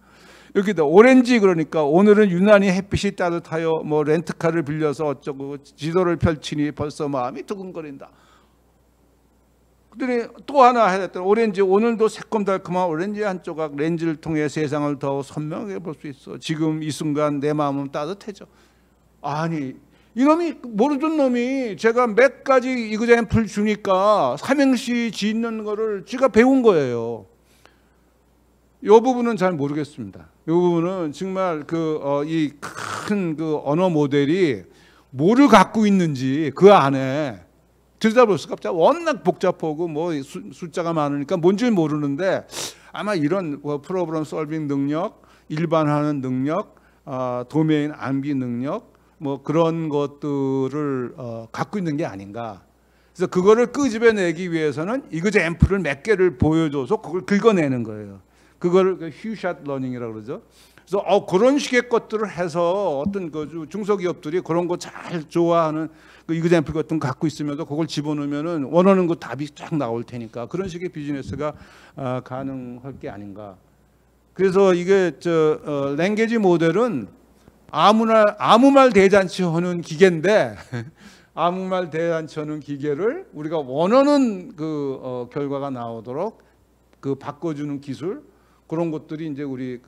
여기다 오렌지 그러니까 오늘은 유난히 햇빛이 따뜻하여 렌트카를 빌려서 어쩌고 지도를 펼치니 벌써 마음이 두근거린다. 그랬더니 또 하나 해냈더니 오렌지 오늘도 새콤달콤한 오렌지 한 조각 렌즈를 통해 세상을 더 선명하게 볼 수 있어. 지금 이 순간 내 마음은 따뜻해져. 아니 이놈이 모르던 놈이 제가 몇 가지 이그젬플 주니까 삼행시 짓는 거를 제가 배운 거예요. 이 부분은 잘 모르겠습니다. 이 부분은 정말 이 큰 언어 모델이 뭐를 갖고 있는지 그 안에 들여다볼 수가 없죠. 워낙 복잡하고 숫자가 많으니까 뭔지 모르는데 아마 이런 프로그램 솔빙 능력, 일반화하는 능력, 도메인 암기 능력 그런 것들을 갖고 있는 게 아닌가. 그래서 그거를 끄집어내기 위해서는 이그젬플을 몇 개를 보여줘서 그걸 긁어내는 거예요. 그걸 휴샷 러닝이라고 그러죠. 그래서 그런 식의 것들을 해서 어떤 중소기업들이 그런 거 잘 좋아하는 이그젬플 같은 거 갖고 있으면서 그걸 집어넣으면은 원하는 거 답이 쫙 나올 테니까 그런 식의 비즈니스가 가능할 게 아닌가. 그래서 이게 랭귀지 모델은 아무 말 대잔치 하는 기계인데 아무 말 대잔치 하는 기계를 우리가 원하는 결과가 나오도록 바꿔주는 기술, 그런 것들이 이제 우리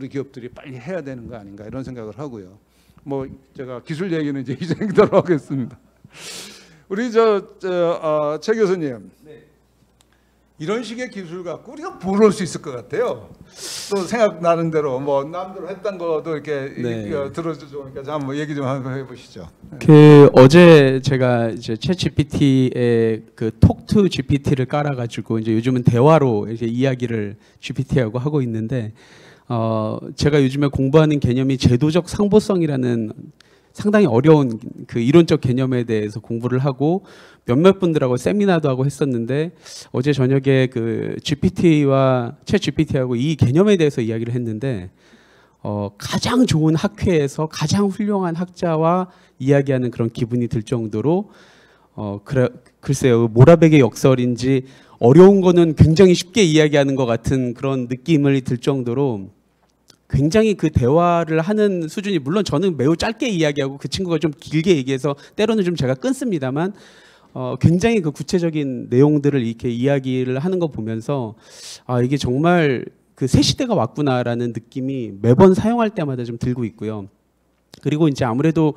기업들이 빨리 해야 되는 거 아닌가, 이런 생각을 하고요. 뭐 제가 기술 얘기는 이제 이 정도로 하겠습니다. 우리 최 교수님, 이런 식의 기술 갖고 우리가 뭘 할 수 있을 것 같아요. 또 생각나는 대로 뭐 남들 했던 것도 이렇게 들어주니까 한번 얘기 좀 한번 해보시죠. 어제 제가 이제 챗GPT에 톡투 GPT를 깔아가지고 이제 요즘은 대화로 이렇게 이야기를 GPT하고 하고 있는데, 제가 요즘에 공부하는 개념이 제도적 상보성이라는 상당히 어려운 이론적 개념에 대해서 공부를 하고 몇몇 분들하고 세미나도 하고 했었는데, 어제 저녁에 GPT와 챗 GPT하고 이 개념에 대해서 이야기를 했는데, 가장 좋은 학회에서 가장 훌륭한 학자와 이야기하는 그런 기분이 들 정도로 글쎄요, 모라백의 역설인지 어려운 거는 굉장히 쉽게 이야기하는 것 같은 그런 느낌을 들 정도로 굉장히 대화를 하는 수준이, 물론 저는 매우 짧게 이야기하고 그 친구가 좀 길게 얘기해서 때로는 좀 제가 끊습니다만, 굉장히 구체적인 내용들을 이렇게 이야기를 하는 거 보면서 이게 정말 새 시대가 왔구나라는 느낌이 매번 사용할 때마다 좀 들고 있고요. 그리고 이제 아무래도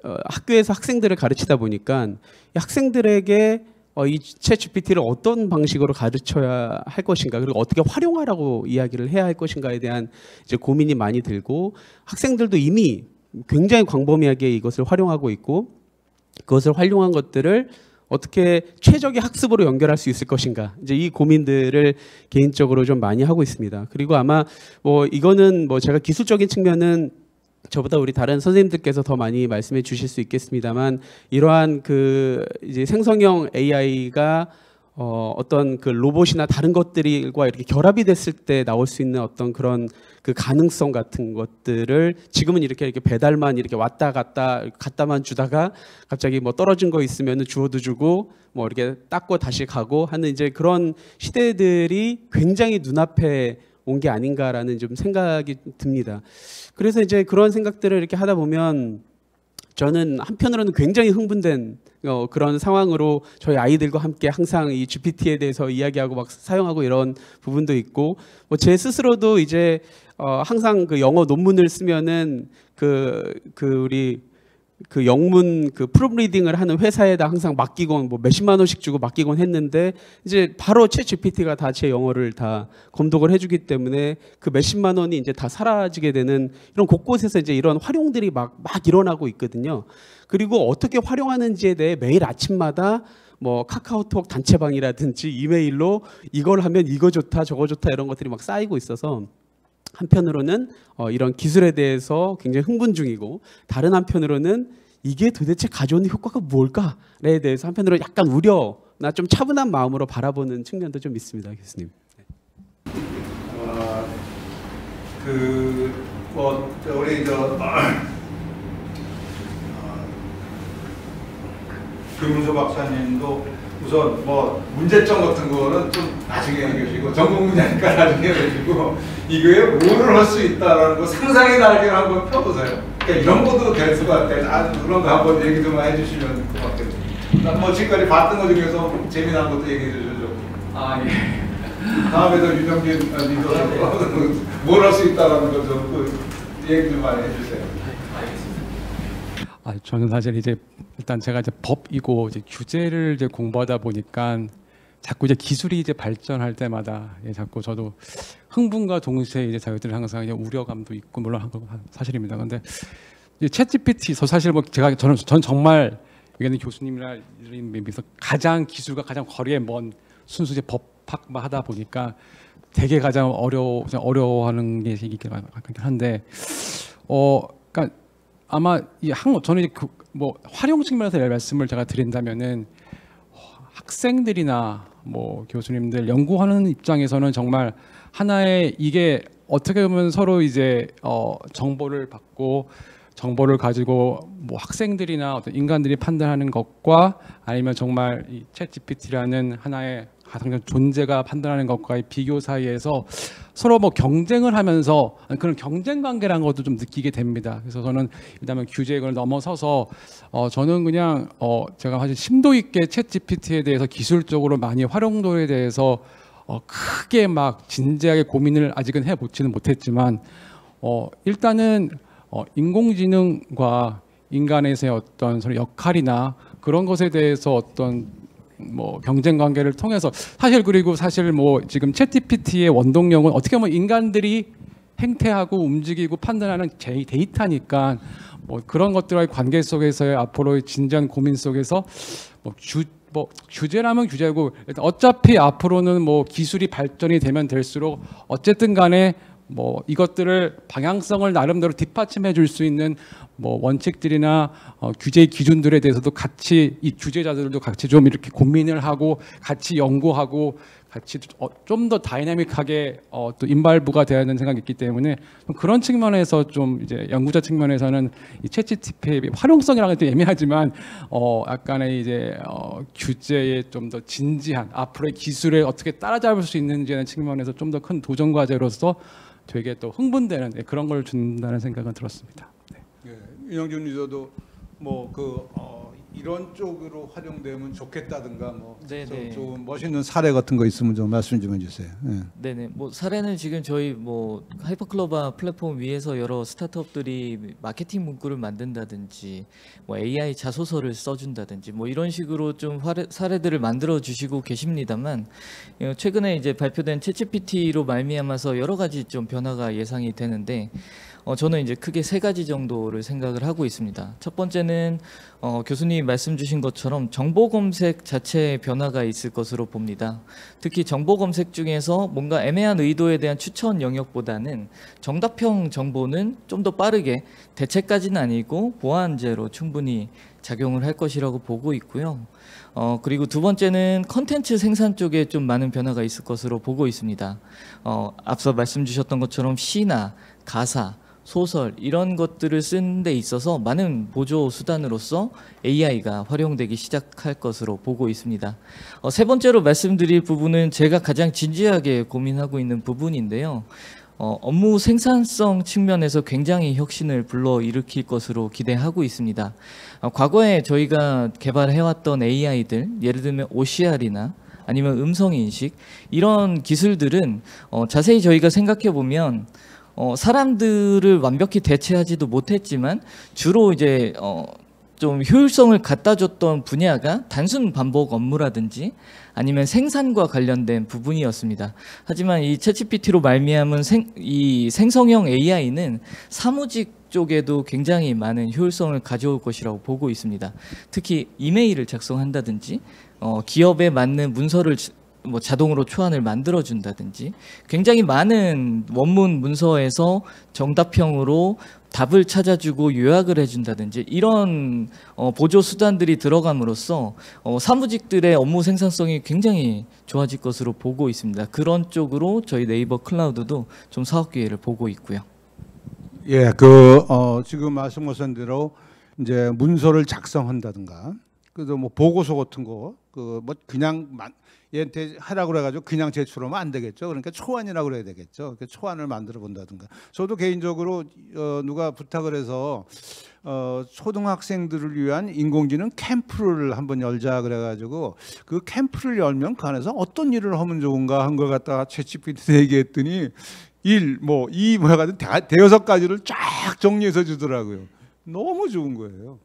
학교에서 학생들을 가르치다 보니까 이 학생들에게 이 챗 GPT를 어떤 방식으로 가르쳐야 할 것인가, 그리고 어떻게 활용하라고 이야기를 해야 할 것인가에 대한 이제 고민이 많이 들고, 학생들도 이미 굉장히 광범위하게 이것을 활용하고 있고, 그것을 활용한 것들을 어떻게 최적의 학습으로 연결할 수 있을 것인가, 이제 이 고민들을 개인적으로 좀 많이 하고 있습니다. 그리고 아마 이거는 제가 기술적인 측면은 저보다 우리 다른 선생님들께서 더 많이 말씀해 주실 수 있겠습니다만, 이러한 이제 생성형 AI가 어떤 로봇이나 다른 것들과 이렇게 결합이 됐을 때 나올 수 있는 어떤 그런 가능성 같은 것들을 지금은 이렇게 배달만 이렇게 왔다 갔다만 주다가 갑자기 떨어진 거 있으면 주워도 주고 이렇게 닦고 다시 가고 하는 이제 그런 시대들이 굉장히 눈앞에 온 게 아닌가라는 좀 생각이 듭니다. 그래서 이제 그런 생각들을 이렇게 하다 보면 저는 한편으로는 굉장히 흥분된 그런 상황으로 저희 아이들과 함께 항상 이 GPT에 대해서 이야기하고 막 사용하고 이런 부분도 있고, 제 스스로도 이제 항상 영어 논문을 쓰면은 우리 영문 프로리딩을 하는 회사에다 항상 맡기곤 몇십만 원씩 주고 맡기곤 했는데, 이제 바로 챗 GPT가 다 제 영어를 다 검독을 해주기 때문에 몇십만 원이 이제 다 사라지게 되는, 이런 곳곳에서 이제 이런 활용들이 막 일어나고 있거든요. 그리고 어떻게 활용하는지에 대해 매일 아침마다 카카오톡 단체방이라든지 이메일로 이걸 하면 이거 좋다 저거 좋다 이런 것들이 막 쌓이고 있어서, 한편으로는 이런 기술에 대해서 굉장히 흥분 중이고, 다른 한편으로는 이게 도대체 가져오는 효과가 뭘까에 대해서 한편으로 약간 우려나 좀 차분한 마음으로 바라보는 측면도 좀 있습니다, 교수님. 우리 김문수 박사님도 우선 문제점 같은 거는 좀 나중에 해주시고, 전공 분야니까 나중에 해주시고, 이거에 뭐를 할 수 있다라는 거 상상의 날개를 한번 펴보세요. 그러니까 이런 것도 될 수가 있다. 그런 거 한번 얘기 좀 해주시면 고맙겠습니다. 지금까지 봤던 것 중에서 재미난 것도 얘기해 주시죠. 예. 다음에도 윤영진 리더로 뭘 할 수 있다라는 거 좀 얘기 좀 많이 해주세요. 저는 사실 이제 일단 제가 이제 법이고 이제 규제를 이제 공부하다 보니까 자꾸 이제 기술이 이제 발전할 때마다 자꾸 저도 흥분과 동시에 이제 저희들 항상 이제 우려감도 있고, 물론 사실입니다. 근데 이제 챗GPT, 사실 저는 정말 여기는 교수님이나 이런 의미에서 가장 기술과 가장 거리에 먼 순수 이제 법학만 하다 보니까 되게 가장 어려워하는 게 이긴 한데, 그러니까 아마 저는 이제 활용 측면에서 말씀을 제가 드린다면은, 학생들이나 교수님들 연구하는 입장에서는 정말 하나의, 이게 어떻게 보면 서로 이제 정보를 받고 정보를 가지고 뭐 학생들이나 어떤 인간들이 판단하는 것과 아니면 정말 이 챗GPT라는 하나의 가상 존재가 판단하는 것과의 비교 사이에서 서로 뭐 경쟁을 하면서 그런 경쟁 관계라는 것도 좀 느끼게 됩니다. 그래서 저는 일단은 규제를 넘어서서 저는 그냥 제가 사실 심도 있게 챗GPT에 대해서 기술적으로 많이 활용도에 대해서 크게 막 진지하게 고민을 아직은 해보지는 못했지만 일단은 인공지능과 인간에서의 어떤 서로 역할이나 그런 것에 대해서 어떤 뭐 경쟁 관계를 통해서 사실 뭐 지금 챗GPT의 원동력은 어떻게 보면 인간들이 행태하고 움직이고 판단하는 데이터니까 뭐 그런 것들과의 관계 속에서의 앞으로의 진지한 고민 속에서 뭐 규제라면 규제고 일단 어차피 앞으로는 뭐 기술이 발전이 되면 될수록 어쨌든 간에 뭐 이것들을 방향성을 나름대로 뒷받침해 줄 수 있는 뭐 원칙들이나 규제 기준들에 대해서도 같이 이 규제자들도 같이 좀 이렇게 고민을 하고 같이 연구하고 같이 좀 더 다이내믹하게 또 인발부가 되어야 하는 생각이 있기 때문에 그런 측면에서 좀 이제 연구자 측면에서는 이 챗GPT의 활용성이라는 것도 애매하지만 약간의 이제 규제에 좀 더 진지한 앞으로의 기술에 어떻게 따라잡을 수 있는지라는 측면에서 좀 더 큰 도전 과제로서 되게 또 흥분되는 그런 걸 준다는 생각은 들었습니다. 네. 예, 윤영준 리더도 뭐 이런 쪽으로 활용되면 좋겠다든가 뭐 좀 멋있는 사례 같은 거 있으면 좀 말씀 좀 해주세요. 예. 네네. 뭐 사례는 지금 저희 뭐 하이퍼클로바 플랫폼 위에서 여러 스타트업들이 마케팅 문구를 만든다든지 뭐 AI 자소서를 써준다든지 뭐 이런 식으로 좀 사례들을 만들어 주시고 계십니다만 최근에 이제 발표된 챗GPT로 말미암아서 여러 가지 좀 변화가 예상이 되는데 저는 이제 크게 세 가지 정도를 생각을 하고 있습니다. 첫 번째는 교수님 말씀 주신 것처럼 정보 검색 자체의 변화가 있을 것으로 봅니다. 특히 정보 검색 중에서 뭔가 애매한 의도에 대한 추천 영역보다는 정답형 정보는 좀 더 빠르게 대체까지는 아니고 보완제로 충분히 작용을 할 것이라고 보고 있고요. 그리고 두 번째는 컨텐츠 생산 쪽에 좀 많은 변화가 있을 것으로 보고 있습니다. 앞서 말씀 주셨던 것처럼 시나 가사, 소설 이런 것들을 쓰는 데 있어서 많은 보조 수단으로서 AI가 활용되기 시작할 것으로 보고 있습니다. 세 번째로 말씀드릴 부분은 제가 가장 진지하게 고민하고 있는 부분인데요. 업무 생산성 측면에서 굉장히 혁신을 불러일으킬 것으로 기대하고 있습니다. 과거에 저희가 개발해왔던 AI들, 예를 들면 OCR이나 아니면 음성인식 이런 기술들은 자세히 저희가 생각해 보면 사람들을 완벽히 대체하지도 못했지만 주로 이제 좀 효율성을 갖다 줬던 분야가 단순 반복 업무라든지 아니면 생산과 관련된 부분이었습니다. 하지만 이 챗GPT로 말미암은 이 생성형 AI는 사무직 쪽에도 굉장히 많은 효율성을 가져올 것이라고 보고 있습니다. 특히 이메일을 작성한다든지 기업에 맞는 문서를 뭐 자동으로 초안을 만들어준다든지 굉장히 많은 원문 문서에서 정답형으로 답을 찾아주고 요약을 해준다든지 이런 보조 수단들이 들어감으로써 사무직들의 업무 생산성이 굉장히 좋아질 것으로 보고 있습니다. 그런 쪽으로 저희 네이버 클라우드도 좀 사업 기회를 보고 있고요. 예, 지금 말씀하신 대로 이제 문서를 작성한다든가, 그래서 뭐 보고서 같은 거, 뭐 그냥 얘한테 하라고 그래가지고 그냥 제출하면 안 되겠죠. 그러니까 초안이라고 그래야 되겠죠. 그러니까 초안을 만들어 본다든가. 저도 개인적으로 누가 부탁을 해서 초등학생들을 위한 인공지능 캠프를 한번 열자 그래가지고 그 캠프를 열면 그 안에서 어떤 일을 하면 좋은가 한 걸 갖다가 챗GPT에 얘기했더니 1, 뭐 2, 뭐 해가지고 대여섯 가지를 쫙 정리해서 주더라고요. 너무 좋은 거예요.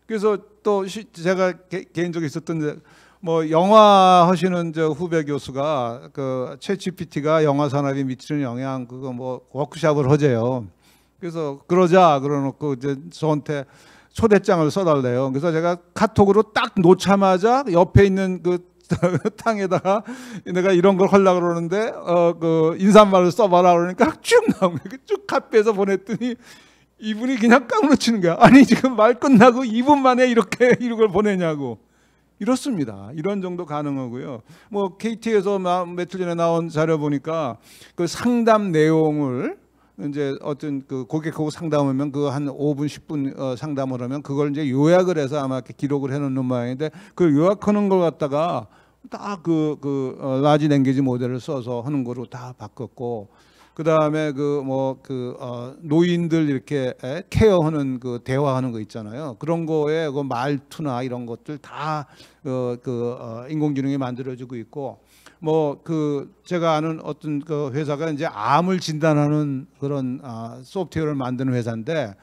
그래서 또 제가 개인적으로 있었던 뭐 영화 하시는 저 후배 교수가 그 챗GPT가 영화 산업에 미치는 영향 그거 뭐 워크숍을 하재요. 그래서 그러놓고 이제 저한테 초대장을 써달래요. 그래서 제가 카톡으로 딱 놓자마자 옆에 있는 그 탕에다가 내가 이런 걸 하려고 그러는데 그 인사말을 써봐라 그러니까 쭉 나온 거예요. 쭉 카피해서 보냈더니 이분이 그냥 까무러치는 거야. 아니 지금 말 끝나고 2분 만에 이렇게 이런 걸 보내냐고. 이렇습니다. 이런 정도 가능하고요. 뭐 KT에서 며칠 전에 나온 자료 보니까 그 상담 내용을 이제 어떤 그 고객하고 상담하면 그 한 5분 10분 상담을 하면 그걸 이제 요약을 해서 아마 이렇게 기록을 해놓는 모양인데 그 요약하는 걸 갖다가 다 라지 랭귀지 모델을 써서 하는 거로 다 바꿨고, 그 다음에 노인들 이렇게 케어하는 그 대화하는 거 있잖아요. 그런 거에 그 말투나 이런 것들 다 인공지능이 만들어주고 있고, 제가 아는 어떤 그 회사가 이제 암을 진단하는 그런 소프트웨어를 만드는 회사인데,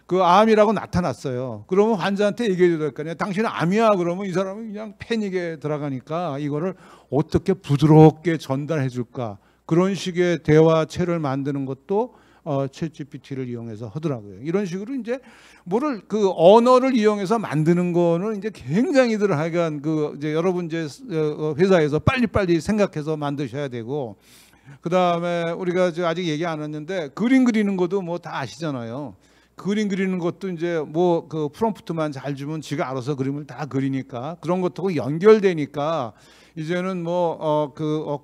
그 암이라고 나타났어요. 그러면 환자한테 얘기해 줘야 될 거 아니에요. 당신은 암이야. 그러면 이 사람은 그냥 패닉에 들어가니까 이거를 어떻게 부드럽게 전달해 줄까, 그런 식의 대화체를 만드는 것도 챗GPT를 이용해서 하더라고요. 이런 식으로 이제 그 언어를 이용해서 만드는 거는 이제 굉장히들 하여간 이제 여러분 이제 회사에서 빨리빨리 생각해서 만드셔야 되고, 그 다음에 우리가 아직 얘기 안 했는데 그림 그리는 것도 뭐 다 아시잖아요. 그림 그리는 것도 이제 그 프롬프트만 잘 주면 지가 알아서 그림을 다 그리니까, 그런 것하고 연결되니까 이제는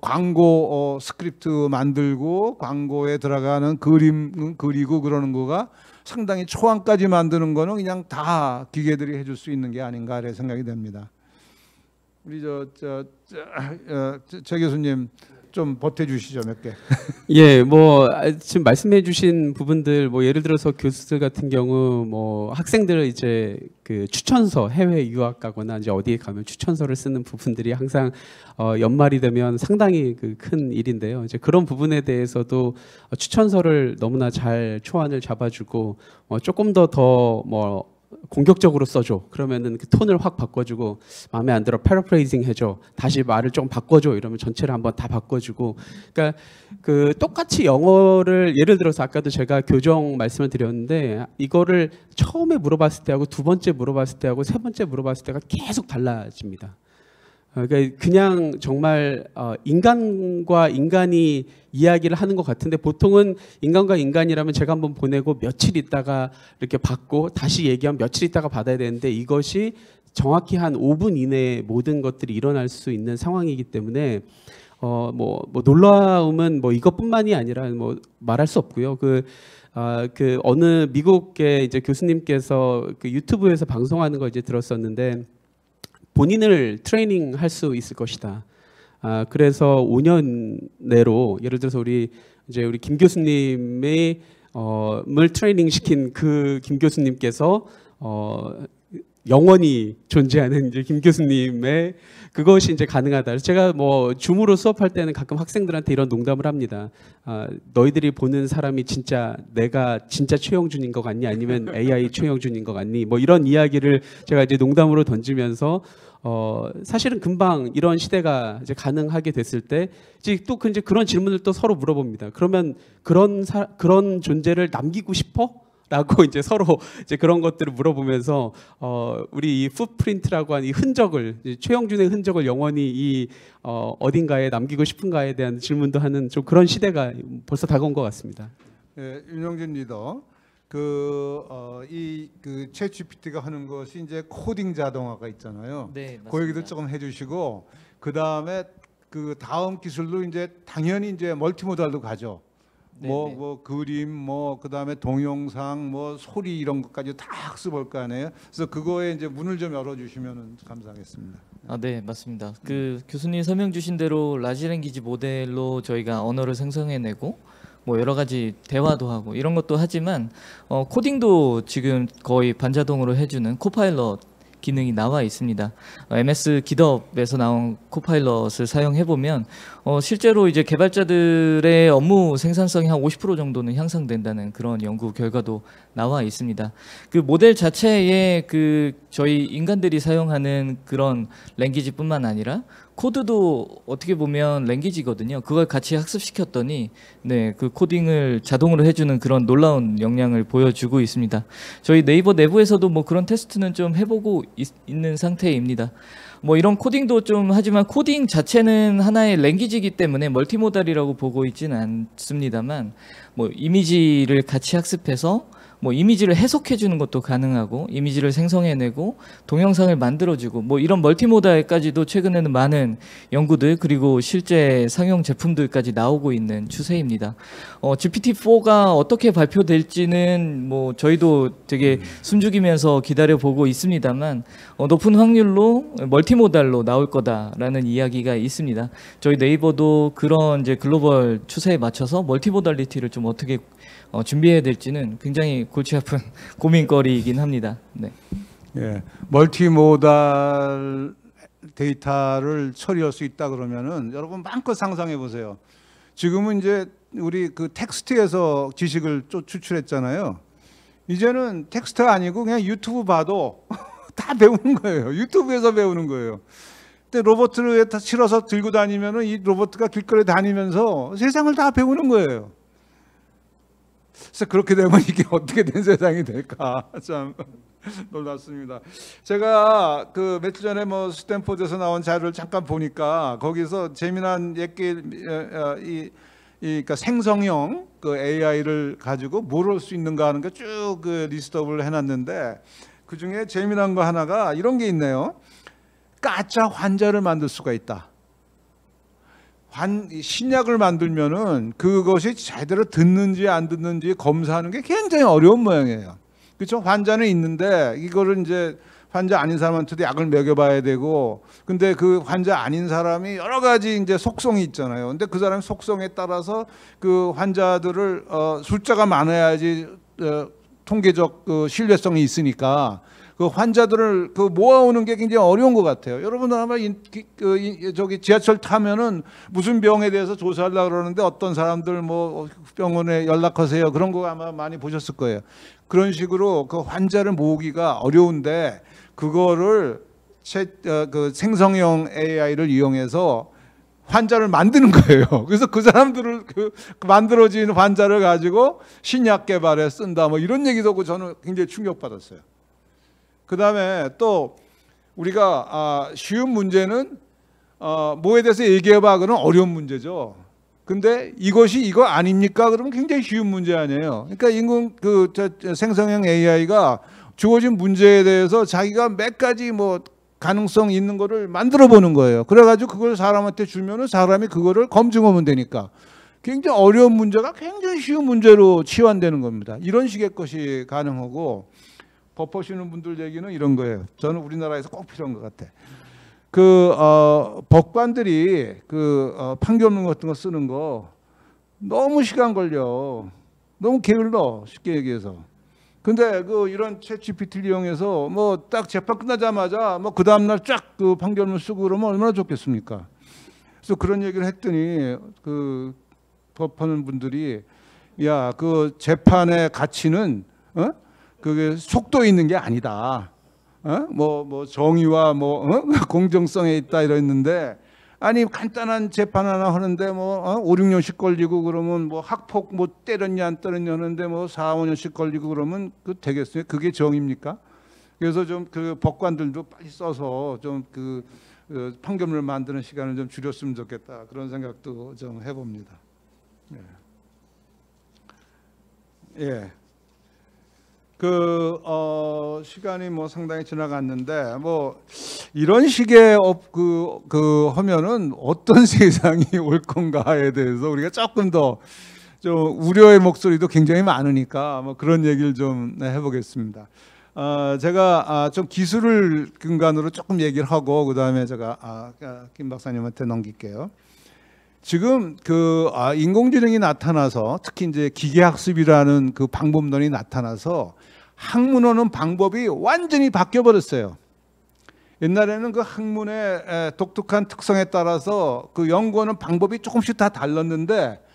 광고 스크립트 만들고 광고에 들어가는 그림 그리고 그러는 거가 상당히 초안까지 만드는 거는 그냥 다 기계들이 해줄 수 있는 게 아닌가 이런 생각이 됩니다. 우리 최 교수님 좀 보태주시죠, 몇 개. 예, 지금 말씀해주신 부분들, 예를 들어서 교수들 같은 경우, 학생들 이제 그 추천서, 해외 유학 가거나 이제 어디에 가면 추천서를 쓰는 부분들이 항상 연말이 되면 상당히 큰 일인데요. 이제 그런 부분에 대해서도 추천서를 너무나 잘 초안을 잡아주고, 조금 더 공격적으로 써줘. 그러면은 그 톤을 확 바꿔주고, 마음에 안 들어 패러프레이징 해줘. 다시 말을 좀 바꿔줘. 이러면 전체를 한번 다 바꿔주고. 그러니까 똑같이 영어를, 예를 들어서 아까도 제가 교정 말씀을 드렸는데, 이거를 처음에 물어봤을 때하고 두 번째 물어봤을 때하고 세 번째 물어봤을 때가 계속 달라집니다. 그러니까 그냥 정말 인간과 인간이 이야기를 하는 것 같은데, 보통은 인간과 인간이라면 제가 한번 보내고 며칠 있다가 이렇게 받고 다시 얘기하면 며칠 있다가 받아야 되는데, 이것이 정확히 한 5분 이내에 모든 것들이 일어날 수 있는 상황이기 때문에 놀라움은 이것뿐만이 아니라 말할 수 없고요. 어느 미국의 이제 교수님께서 유튜브에서 방송하는 거 이제 들었었는데, 본인을 트레이닝 할 수 있을 것이다. 그래서 5년 내로, 예를 들어서 우리 김 교수님의 을 트레이닝 시킨 그 김 교수님께서 영원히 존재하는 이제 김 교수님의 그것이 이제 가능하다. 그래서 제가 줌으로 수업할 때는 가끔 학생들한테 이런 농담을 합니다. 너희들이 보는 사람이 내가 진짜 최영준인 것 같니? 아니면 AI 최영준인 것 같니? 이런 이야기를 제가 이제 농담으로 던지면서 사실은 금방 이런 시대가 이제 가능하게 됐을 때 이제 그런 질문을 또 서로 물어봅니다. 그러면 그런 존재를 남기고 싶어? 라고 이제 서로 이제 그런 것들을 물어보면서 우리 이 풋프린트라고 하는 이 흔적을, 최영준의 흔적을 영원히 어딘가에 남기고 싶은가에 대한 질문도 하는 좀 그런 시대가 벌써 다가온 것 같습니다. 네, 윤영진 리더, 챗 GPT가 하는 것이 이제 코딩 자동화가 있잖아요. 네, 맞습니다. 그 얘기도 조금 해주시고, 그 다음에 다음 기술로 이제 당연히 이제 멀티모달도 가죠. 그림, 그다음에 동영상, 소리 이런 것까지 다 학습할 거 아니에요. 그래서 그거에 이제 문을 좀 열어주시면 감사하겠습니다. 네, 맞습니다. 교수님 설명 주신 대로 라지 랭귀지 모델로 저희가 언어를 생성해내고 여러 가지 대화도 하고 이런 것도 하지만 코딩도 지금 거의 반자동으로 해주는 코파일럿 기능이 나와 있습니다. MS 기덥에서 나온 코파일럿을 사용해 보면 실제로 이제 개발자들의 업무 생산성이 한 50% 정도는 향상된다는 그런 연구 결과도 나와 있습니다. 그 모델 자체에 저희 인간들이 사용하는 그런 랭귀지뿐만 아니라 코드도 어떻게 보면 랭귀지거든요. 그걸 같이 학습시켰더니 그 코딩을 자동으로 해주는 그런 놀라운 역량을 보여주고 있습니다. 저희 네이버 내부에서도 그런 테스트는 좀 해보고 있는 상태입니다. 이런 코딩도 좀 하지만 코딩 자체는 하나의 랭귀지이기 때문에 멀티모달이라고 보고 있지는 않습니다만 이미지를 같이 학습해서 뭐 이미지를 해석해 주는 것도 가능하고 이미지를 생성해내고 동영상을 만들어주고 뭐 이런 멀티모달까지도 최근에는 많은 연구들 그리고 실제 상용 제품들까지 나오고 있는 추세입니다. GPT-4가 어떻게 발표될지는 뭐 저희도 되게 숨죽이면서 기다려보고 있습니다만 높은 확률로 멀티모달로 나올 거다라는 이야기가 있습니다. 저희 네이버도 그런 이제 글로벌 추세에 맞춰서 멀티모달리티를 좀 어떻게 준비해야 될지는 굉장히 골치 아픈 고민거리이긴 합니다. 네. 예, 멀티모달 데이터를 처리할 수 있다 그러면은 여러분 마음껏 상상해 보세요. 지금은 이제 우리 그 텍스트에서 지식을 추출했잖아요. 이제는 텍스트가 아니고 그냥 유튜브 봐도 다 배우는 거예요. 유튜브에서 배우는 거예요. 근데 로봇을 다 실어서 들고 다니면은 이 로봇가 길거리에 다니면서 세상을 다 배우는 거예요. 그래서 그렇게 되면 이게 어떻게 된 세상이 될까 참 놀랐습니다. 제가 그 며칠 전에 뭐 스탠포드에서 나온 자료를 잠깐 보니까 거기서 재미난 그러니까 생성형 그 AI를 가지고 뭘 할 수 있는가 하는 거 쭉 그 리스트업을 해놨는데 그 중에 재미난 거 하나가 이런 게 있네요. 가짜 환자를 만들 수가 있다. 신약을 만들면은 그것이 제대로 듣는지 안 듣는지 검사하는 게 굉장히 어려운 모양이에요. 그렇죠? 환자는 있는데 이거를 이제 환자 아닌 사람한테도 약을 먹여봐야 되고, 근데 그 환자 아닌 사람이 여러 가지 이제 속성이 있잖아요. 근데 그 사람 속성에 따라서 그 환자들을 숫자가 많아야지 통계적 그 신뢰성이 있으니까 그 환자들을 그 모아오는 게 굉장히 어려운 것 같아요. 여러분들 아마 저기 지하철 타면은 무슨 병에 대해서 조사하려고 그러는데 어떤 사람들 뭐 병원에 연락하세요 그런 거 아마 많이 보셨을 거예요. 그런 식으로 그 환자를 모으기가 어려운데 그거를 그 생성형 AI를 이용해서 환자를 만드는 거예요. 그래서 그 사람들을 그 만들어진 환자를 가지고 신약 개발에 쓴다 뭐 이런 얘기도 하고 저는 굉장히 충격받았어요. 그 다음에 또 우리가 쉬운 문제는 뭐에 대해서 얘기해봐 그러면 어려운 문제죠. 근데 이것이 이거 아닙니까? 그러면 굉장히 쉬운 문제 아니에요. 그러니까 인공 그 생성형 AI가 주어진 문제에 대해서 자기가 몇 가지 뭐 가능성 있는 거를 만들어 보는 거예요. 그래가지고 그걸 사람한테 주면은 사람이 그거를 검증하면 되니까 굉장히 어려운 문제가 굉장히 쉬운 문제로 치환되는 겁니다. 이런 식의 것이 가능하고 법 보시는 분들 얘기는 이런 거예요. 저는 우리나라에서 꼭 필요한 것 같아. 그 법관들이 그 판결문 같은 거 쓰는 거 너무 시간 걸려. 너무 게을러 쉽게 얘기해서. 근데 그 이런 챗 GPT를 이용해서 뭐 딱 재판 끝나자마자 뭐 그 다음 날 쫙 그 판결문 쓰고 그러면 얼마나 좋겠습니까? 그래서 그런 얘기를 했더니 그 법하는 분들이 야, 그 재판의 가치는 그게 속도에 있는 게 아니다. 뭐 정의와 공정성에 있다 이랬는데 아니 간단한 재판 하나 하는데 뭐 5, 6년씩 걸리고 그러면 뭐 학폭 뭐 때렸냐 안 때렸냐 하는데 뭐 4, 5년씩 걸리고 그러면 그 되겠어요? 그게 정의입니까? 그래서 좀 그 법관들도 빨리 써서 좀 그 판결문을 만드는 시간을 좀 줄였으면 좋겠다 그런 생각도 좀 해봅니다. 예. 시간이 뭐 상당히 지나갔는데 뭐 이런 식의 하면은 어떤 세상이 올 건가에 대해서 우리가 조금 더 좀 우려의 목소리도 굉장히 많으니까 뭐 그런 얘기를 좀 해보겠습니다. 제가 좀 기술을 근간으로 조금 얘기를 하고 그 다음에 제가 김 박사님한테 넘길게요. 지금 인공지능이 나타나서 특히 이제 기계학습이라는 그 방법론이 나타나서 학문하는 방법이 완전히 바뀌어 버렸어요. 옛날에는 그 학문의 독특한 특성에 따라서 그 연구하는 방법이 조금씩 다 달랐는데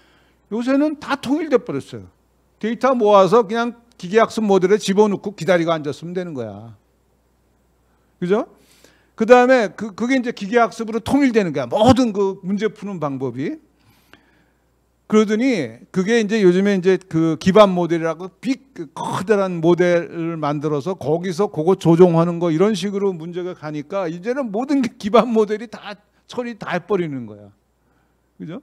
요새는 다 통일돼 버렸어요. 데이터 모아서 그냥 기계학습 모델에 집어넣고 기다리고 앉았으면 되는 거야. 그죠? 그 다음에 그게 이제 기계학습으로 통일되는 거야. 모든 그 문제 푸는 방법이. 그러더니 그게 이제 요즘에 이제 그 기반 모델이라고 커다란 모델을 만들어서 거기서 그거 조종하는 거 이런 식으로 문제가 가니까 이제는 모든 게 기반 모델이 다 처리 다 해버리는 거야. 그죠?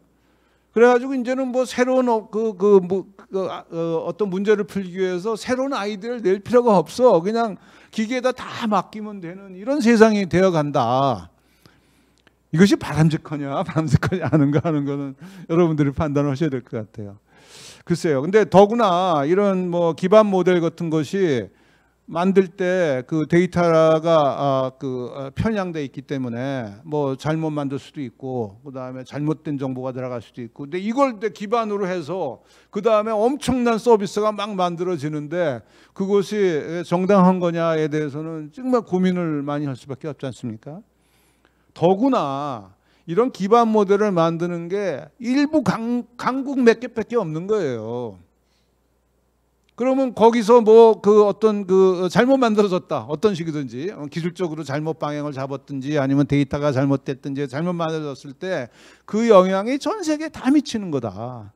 그래가지고 이제는 뭐 새로운 어떤 문제를 풀기 위해서 새로운 아이디어를 낼 필요가 없어. 그냥 기계에다 다 맡기면 되는 이런 세상이 되어간다. 이것이 바람직하냐 하는가 하는 거는 여러분들이 판단하셔야 될 것 같아요. 글쎄요. 근데 더구나 이런 뭐 기반 모델 같은 것이 만들 때 그 데이터가 편향돼 있기 때문에 뭐 잘못 만들 수도 있고 그다음에 잘못된 정보가 들어갈 수도 있고 근데 이걸 기반으로 해서 그다음에 엄청난 서비스가 막 만들어지는데 그것이 정당한 거냐에 대해서는 정말 고민을 많이 할 수밖에 없지 않습니까? 더구나 이런 기반 모델을 만드는 게 일부 강국 몇 개밖에 없는 거예요. 그러면 거기서 뭐 어떤 잘못 만들어졌다 어떤 식이든지 기술적으로 잘못 방향을 잡았든지 아니면 데이터가 잘못됐든지 잘못 만들어졌을 때 그 영향이 전 세계에 다 미치는 거다.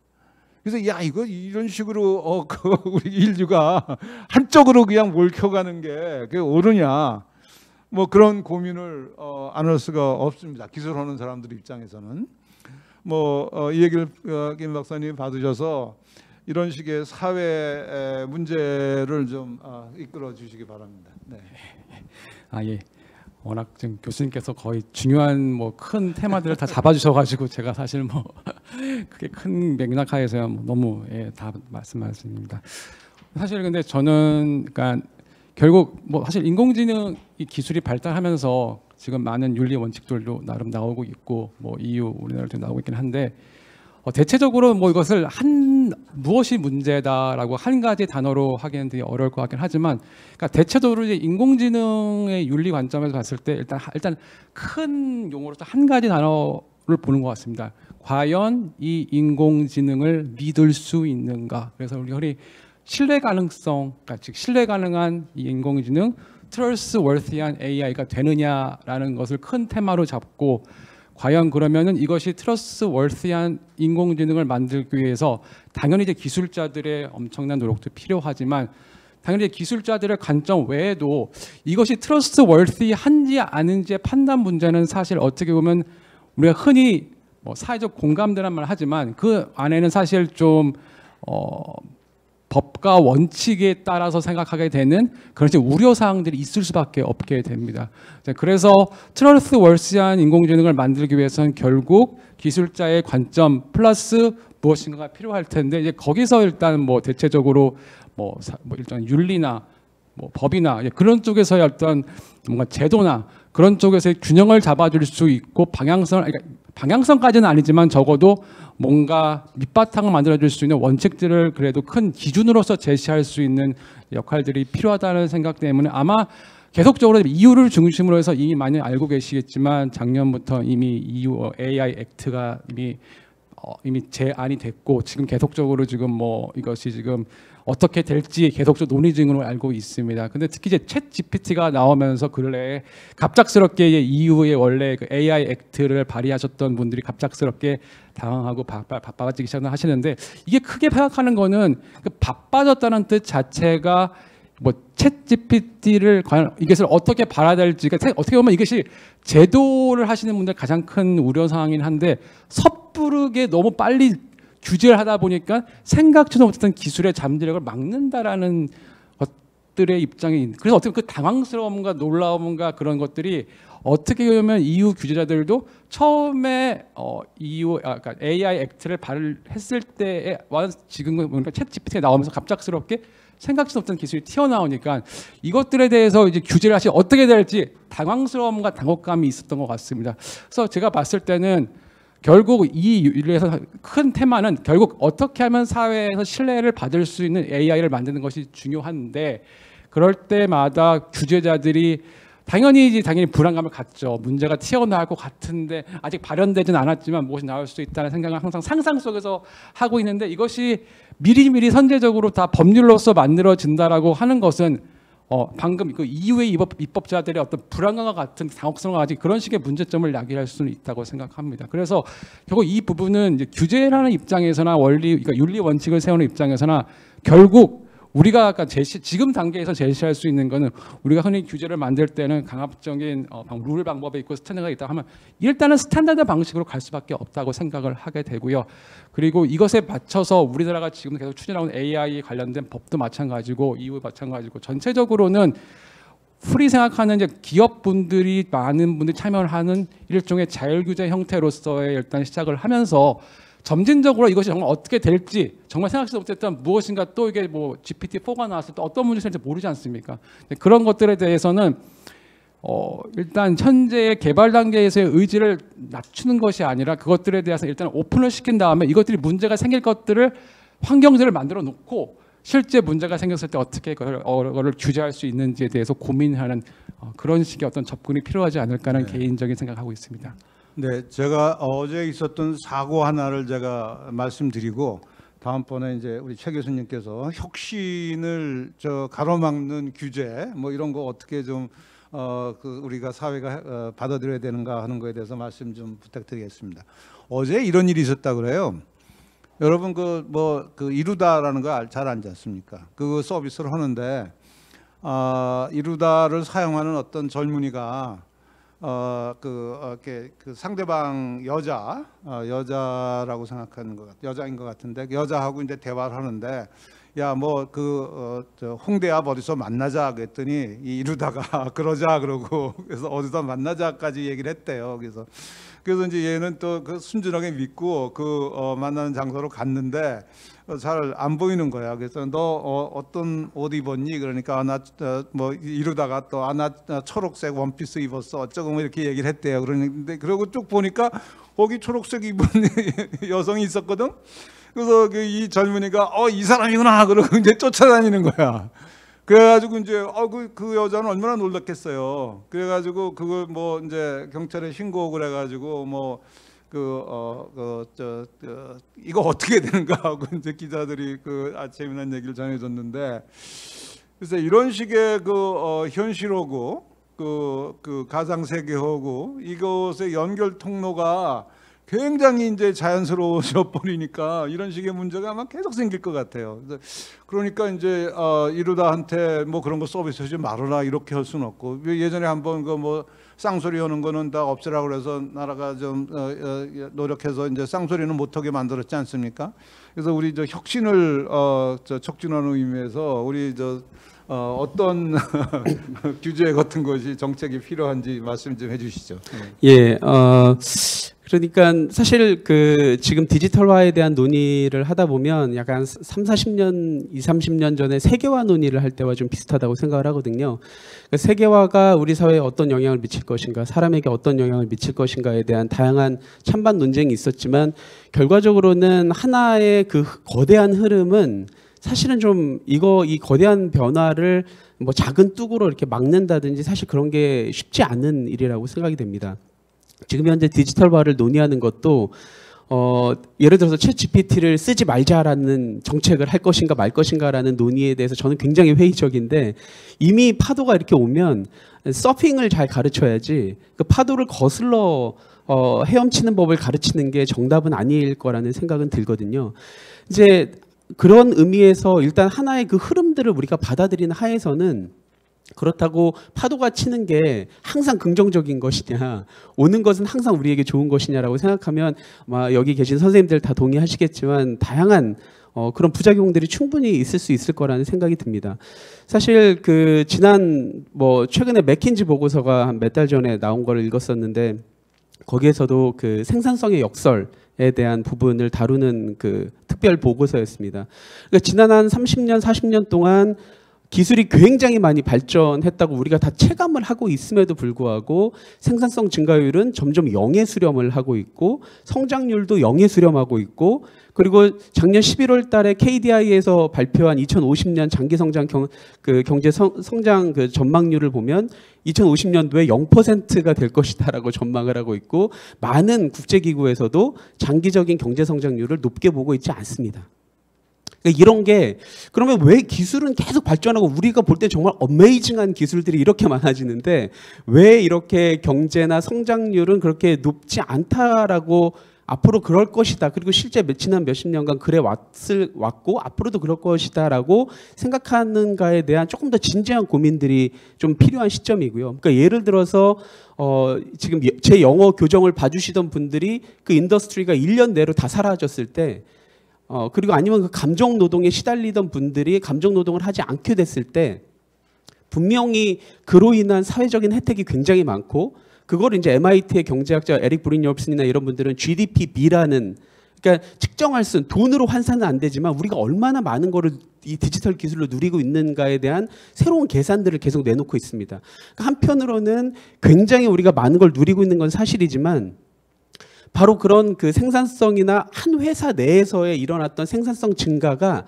그래서 야 이거 이런 식으로 우리 인류가 한쪽으로 그냥 몰켜가는 게 그게 옳으냐 뭐 그런 고민을 안 할 수가 없습니다. 기술하는 사람들 입장에서는 뭐 이 얘기를 김 박사님 받으셔서 이런 식의 사회 문제를 좀 이끌어 주시기 바랍니다. 네. 예. 워낙 지금 교수님께서 거의 중요한 뭐 큰 테마들을 다 잡아주셔가지고 제가 사실 뭐 그게 큰 맥락하에서야 뭐 너무 다 말씀하십니다. 사실 근데 저는 그러니까 결국 뭐 사실 인공지능 이 기술이 발달하면서 지금 많은 윤리 원칙들도 나름 나오고 있고 뭐 EU 우리나라도 나오고 있긴 한데. 대체적으로 뭐 이것을 무엇이 문제다라고 한 가지 단어로 하기는 되게 어려울 것 같긴 하지만, 그러니까 대체적으로 이제 인공지능의 윤리 관점에서 봤을 때 일단 큰 용어로서 한 가지 단어를 보는 것 같습니다. 과연 이 인공지능을 믿을 수 있는가? 그래서 우리 신뢰 가능성, 그러니까 즉 신뢰 가능한 이 인공지능, trustworthy한 AI가 되느냐라는 것을 큰 테마로 잡고. 과연 그러면은 이것이 트러스트워시한 인공지능을 만들기 위해서 당연히 이제 기술자들의 엄청난 노력도 필요하지만 당연히 기술자들의 관점 외에도 이것이 트러스트워시한지 아닌지의 판단 문제는 사실 어떻게 보면 우리가 흔히 뭐 사회적 공감대란 말을 하지만 그 안에는 사실 좀 법과 원칙에 따라서 생각하게 되는 그런 우려 사항들이 있을 수밖에 없게 됩니다. 그래서 트러스트워시한 인공지능을 만들기 위해서는 결국 기술자의 관점 플러스 무엇인가가 필요할 텐데 이제 거기서 일단 뭐 대체적으로 뭐 일단 윤리나 뭐 법이나 그런 쪽에서의 어떤 뭔가 제도나 그런 쪽에서의 균형을 잡아줄 수 있고 방향성까지는 아니지만 적어도 뭔가 밑바탕을 만들어줄 수 있는 원칙들을 그래도 큰 기준으로서 제시할 수 있는 역할들이 필요하다는 생각 때문에 아마 계속적으로 EU를 중심으로 해서 이미 많이 알고 계시겠지만 작년부터 이미 EU AI 액트가 이미 제안이 됐고 지금 계속적으로 지금 뭐 이것이 지금 어떻게 될지 계속적으로 논의 중으로 알고 있습니다. 근데 특히 이제 챗 GPT가 나오면서 근래에 갑작스럽게 EU의 원래 그 AI 액트를 발의하셨던 분들이 갑작스럽게 당황하고 바빠지기 시작하시는데 이게 크게 생각하는 거는 그 바빠졌다는 뜻 자체가 뭐 챗 GPT를 과연 이것을 어떻게 봐야 될지 어떻게 보면 이것이 제도를 하시는 분들 가장 큰 우려 사항이긴 한데 섣부르게 너무 빨리 규제를 하다 보니까 생각지도 못했던 기술의 잠재력을 막는다라는 것들의 입장이 그래서 어떻게 그 당황스러움과 놀라움과 그런 것들이 어떻게 보면 EU 규제자들도 처음에 그러니까 AI 액트를 발의했을 때에 지금은 보니까 챗 GPT가 나오면서 갑작스럽게 생각지도 못한 기술이 튀어나오니까 이것들에 대해서 이제 규제를 어떻게 될지 당황스러움과 당혹감이 있었던 것 같습니다. 그래서 제가 봤을 때는 결국 이 윤리에서 큰 테마는 결국 어떻게 하면 사회에서 신뢰를 받을 수 있는 AI를 만드는 것이 중요한데 그럴 때마다 규제자들이 당연히 불안감을 갖죠. 문제가 튀어나올 것 같은데 아직 발현되지는 않았지만 무엇이 나올 수 있다는 생각을 항상 상상 속에서 하고 있는데 이것이 미리미리 선제적으로 다 법률로서 만들어진다라고 하는 것은 방금 그 EU의 입법자들의 어떤 불안감과 같은 당혹성과 같은 그런 식의 문제점을 야기할 수는 있다고 생각합니다. 그래서 결국 이 부분은 이제 규제라는 입장에서나 그러니까 윤리 원칙을 세우는 입장에서나 결국 우리가 아까 지금 단계에서 제시할 수 있는 거는 우리가 흔히 규제를 만들 때는 강압적인 룰 방법이 있고 스탠다드가 있다 하면 일단은 스탠다드 방식으로 갈 수밖에 없다고 생각을 하게 되고요. 그리고 이것에 맞춰서 우리나라가 지금 계속 추진하고 있는 AI 관련된 법도 마찬가지고 EU 마찬가지고 전체적으로는 프리 생각하는 이제 기업분들이 많은 분들이 참여를 하는 일종의 자율규제 형태로서의 일단 시작을 하면서 점진적으로 이것이 정말 어떻게 될지 정말 생각지도 못했던 무엇인가 또 이게 뭐 GPT-4가 나왔을 때 어떤 문제가 생길지 모르지 않습니까? 그런 것들에 대해서는 일단 현재의 개발 단계에서의 의지를 낮추는 것이 아니라 그것들에 대해서 일단 오픈을 시킨 다음에 이것들이 문제가 생길 것들을 환경들을 만들어 놓고 실제 문제가 생겼을 때 어떻게 그걸 규제할 수 있는지에 대해서 고민하는 그런 식의 어떤 접근이 필요하지 않을까라는 개인적인 생각하고 있습니다. 네, 제가 어제 있었던 사고 하나를 제가 말씀드리고 다음번에 이제 우리 최 교수님께서 혁신을 가로막는 규제 뭐 이런 거 어떻게 좀 우리가 사회가 받아들여야 되는가 하는 거에 대해서 말씀 좀 부탁드리겠습니다. 어제 이런 일이 있었다 그래요. 여러분 그 이루다라는 거 잘 알지 않습니까? 그 서비스를 하는데 이루다를 사용하는 어떤 젊은이가 이렇게 그 상대방 여자라고 생각하는 것 여자인 것 같은데 여자하고 이제 대화를 하는데 야 뭐 홍대 앞 어디서 만나자 그랬더니 이루다가 그러자 그러고 그래서 어디서 만나자까지 얘기를 했대요. 그래서 이제 얘는 또 그 순진하게 믿고 만나는 장소로 갔는데 잘 안 보이는 거야. 그래서 너 어떤 옷 입었니? 그러니까 나 뭐 이루다가 또 나 초록색 원피스 입었어. 어쩌고 뭐 이렇게 얘기를 했대요. 그러는데 그러고 쭉 보니까 거기 초록색 입은 여성이 있었거든. 그래서 이 젊은이가 이 사람이구나 그러고 이제 쫓아다니는 거야. 그래가지고 이제 그 여자는 얼마나 놀랐겠어요. 그래가지고 그걸 뭐 이제 경찰에 신고를 해가지고 뭐 이거 어떻게 되는가 하고 이제 기자들이 재미난 얘기를 전해줬는데 그래서 이런 식의 현실하고 그 가상 세계하고 이것의 연결 통로가 굉장히 이제 자연스러워져 버리니까 이런 식의 문제가 아마 계속 생길 것 같아요. 그러니까 이제 이루다한테 뭐 그런 거 서비스 하지 말아라 이렇게 할 수는 없고 예전에 한번 뭐 쌍소리 하는 거는 다 없애라고 그래서 나라가 좀 노력해서 이제 쌍소리는 못하게 만들었지 않습니까? 그래서 우리 혁신을 촉진하는 의미에서 우리 어떤 규제 같은 것이 정책이 필요한지 말씀 좀 해주시죠. 예, 그러니까 사실 지금 디지털화에 대한 논의를 하다 보면 약간 30년, 30년 전에 세계화 논의를 할 때와 좀 비슷하다고 생각을 하거든요. 그러니까 세계화가 우리 사회에 어떤 영향을 미칠 것인가, 사람에게 어떤 영향을 미칠 것인가에 대한 다양한 찬반 논쟁이 있었지만 결과적으로는 하나의 그 거대한 흐름은 사실은 좀 이 거대한 변화를 뭐 작은 뚝으로 이렇게 막는다든지 사실 그런 게 쉽지 않은 일이라고 생각이 됩니다. 지금 현재 디지털화를 논의하는 것도 예를 들어서 챗 GPT를 쓰지 말자라는 정책을 할 것인가 말 것인가라는 논의에 대해서 저는 굉장히 회의적인데 이미 파도가 이렇게 오면 서핑을 잘 가르쳐야지 그 파도를 거슬러 헤엄치는 법을 가르치는 게 정답은 아닐 거라는 생각은 들거든요. 이제 그런 의미에서 일단 하나의 그 흐름들을 우리가 받아들이는 하에서는 그렇다고 파도가 치는 게 항상 긍정적인 것이냐 오는 것은 항상 우리에게 좋은 것이냐라고 생각하면 아마 여기 계신 선생님들 다 동의하시겠지만 다양한 그런 부작용들이 충분히 있을 수 있을 거라는 생각이 듭니다. 사실 최근에 맥킨지 보고서가 한 몇 달 전에 나온 거를 읽었었는데 거기에서도 그 생산성의 역설에 대한 부분을 다루는 그 특별 보고서였습니다. 그러니까 지난 한 30년, 40년 동안 기술이 굉장히 많이 발전했다고 우리가 다 체감을 하고 있음에도 불구하고 생산성 증가율은 점점 영에 수렴을 하고 있고 성장률도 영에 수렴하고 있고 그리고 작년 11월 달에 KDI에서 발표한 2050년 장기 성장 경제 성장 전망률을 보면 2050년도에 0%가 될 것이다라고 전망을 하고 있고 많은 국제기구에서도 장기적인 경제 성장률을 높게 보고 있지 않습니다. 이런 게 그러면 왜 기술은 계속 발전하고 우리가 볼 때 정말 어메이징한 기술들이 이렇게 많아지는데 왜 이렇게 경제나 성장률은 그렇게 높지 않다라고 앞으로 그럴 것이다. 그리고 실제 지난 몇십 년간 그래 왔고 앞으로도 그럴 것이다라고 생각하는가에 대한 조금 더 진지한 고민들이 좀 필요한 시점이고요. 그러니까 예를 들어서 지금 제 영어 교정을 봐주시던 분들이 그 인더스트리가 1년 내로 다 사라졌을 때 그리고 아니면 그 감정 노동에 시달리던 분들이 감정 노동을 하지 않게 됐을 때 분명히 그로 인한 사회적인 혜택이 굉장히 많고 그걸 이제 MIT의 경제학자 에릭 브린엽슨이나 이런 분들은 GDPB라는 그러니까 측정할 수 돈으로 환산은 안 되지만 우리가 얼마나 많은 거를 이 디지털 기술로 누리고 있는가에 대한 새로운 계산들을 계속 내놓고 있습니다. 그러니까 한편으로는 굉장히 우리가 많은 걸 누리고 있는 건 사실이지만 바로 그런 그 생산성이나 한 회사 내에서의 일어났던 생산성 증가가